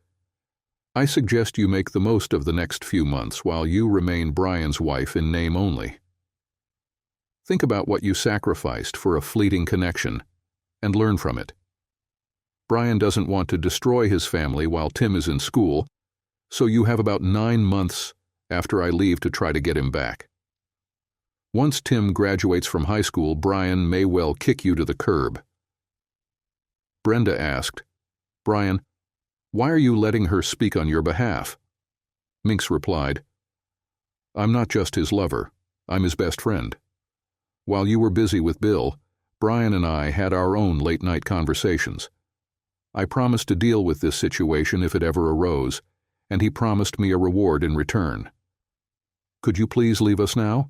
Speaker 1: I suggest you make the most of the next few months while you remain Brian's wife in name only. Think about what you sacrificed for a fleeting connection and learn from it. Brian doesn't want to destroy his family while Tim is in school, so you have about 9 months after I leave to try to get him back. Once Tim graduates from high school, Brian may well kick you to the curb. Brenda asked, Brian, why are you letting her speak on your behalf? Minx replied, I'm not just his lover, I'm his best friend. While you were busy with Bill, Brian and I had our own late-night conversations. I promised to deal with this situation if it ever arose, and he promised me a reward in return. Could you please leave us now?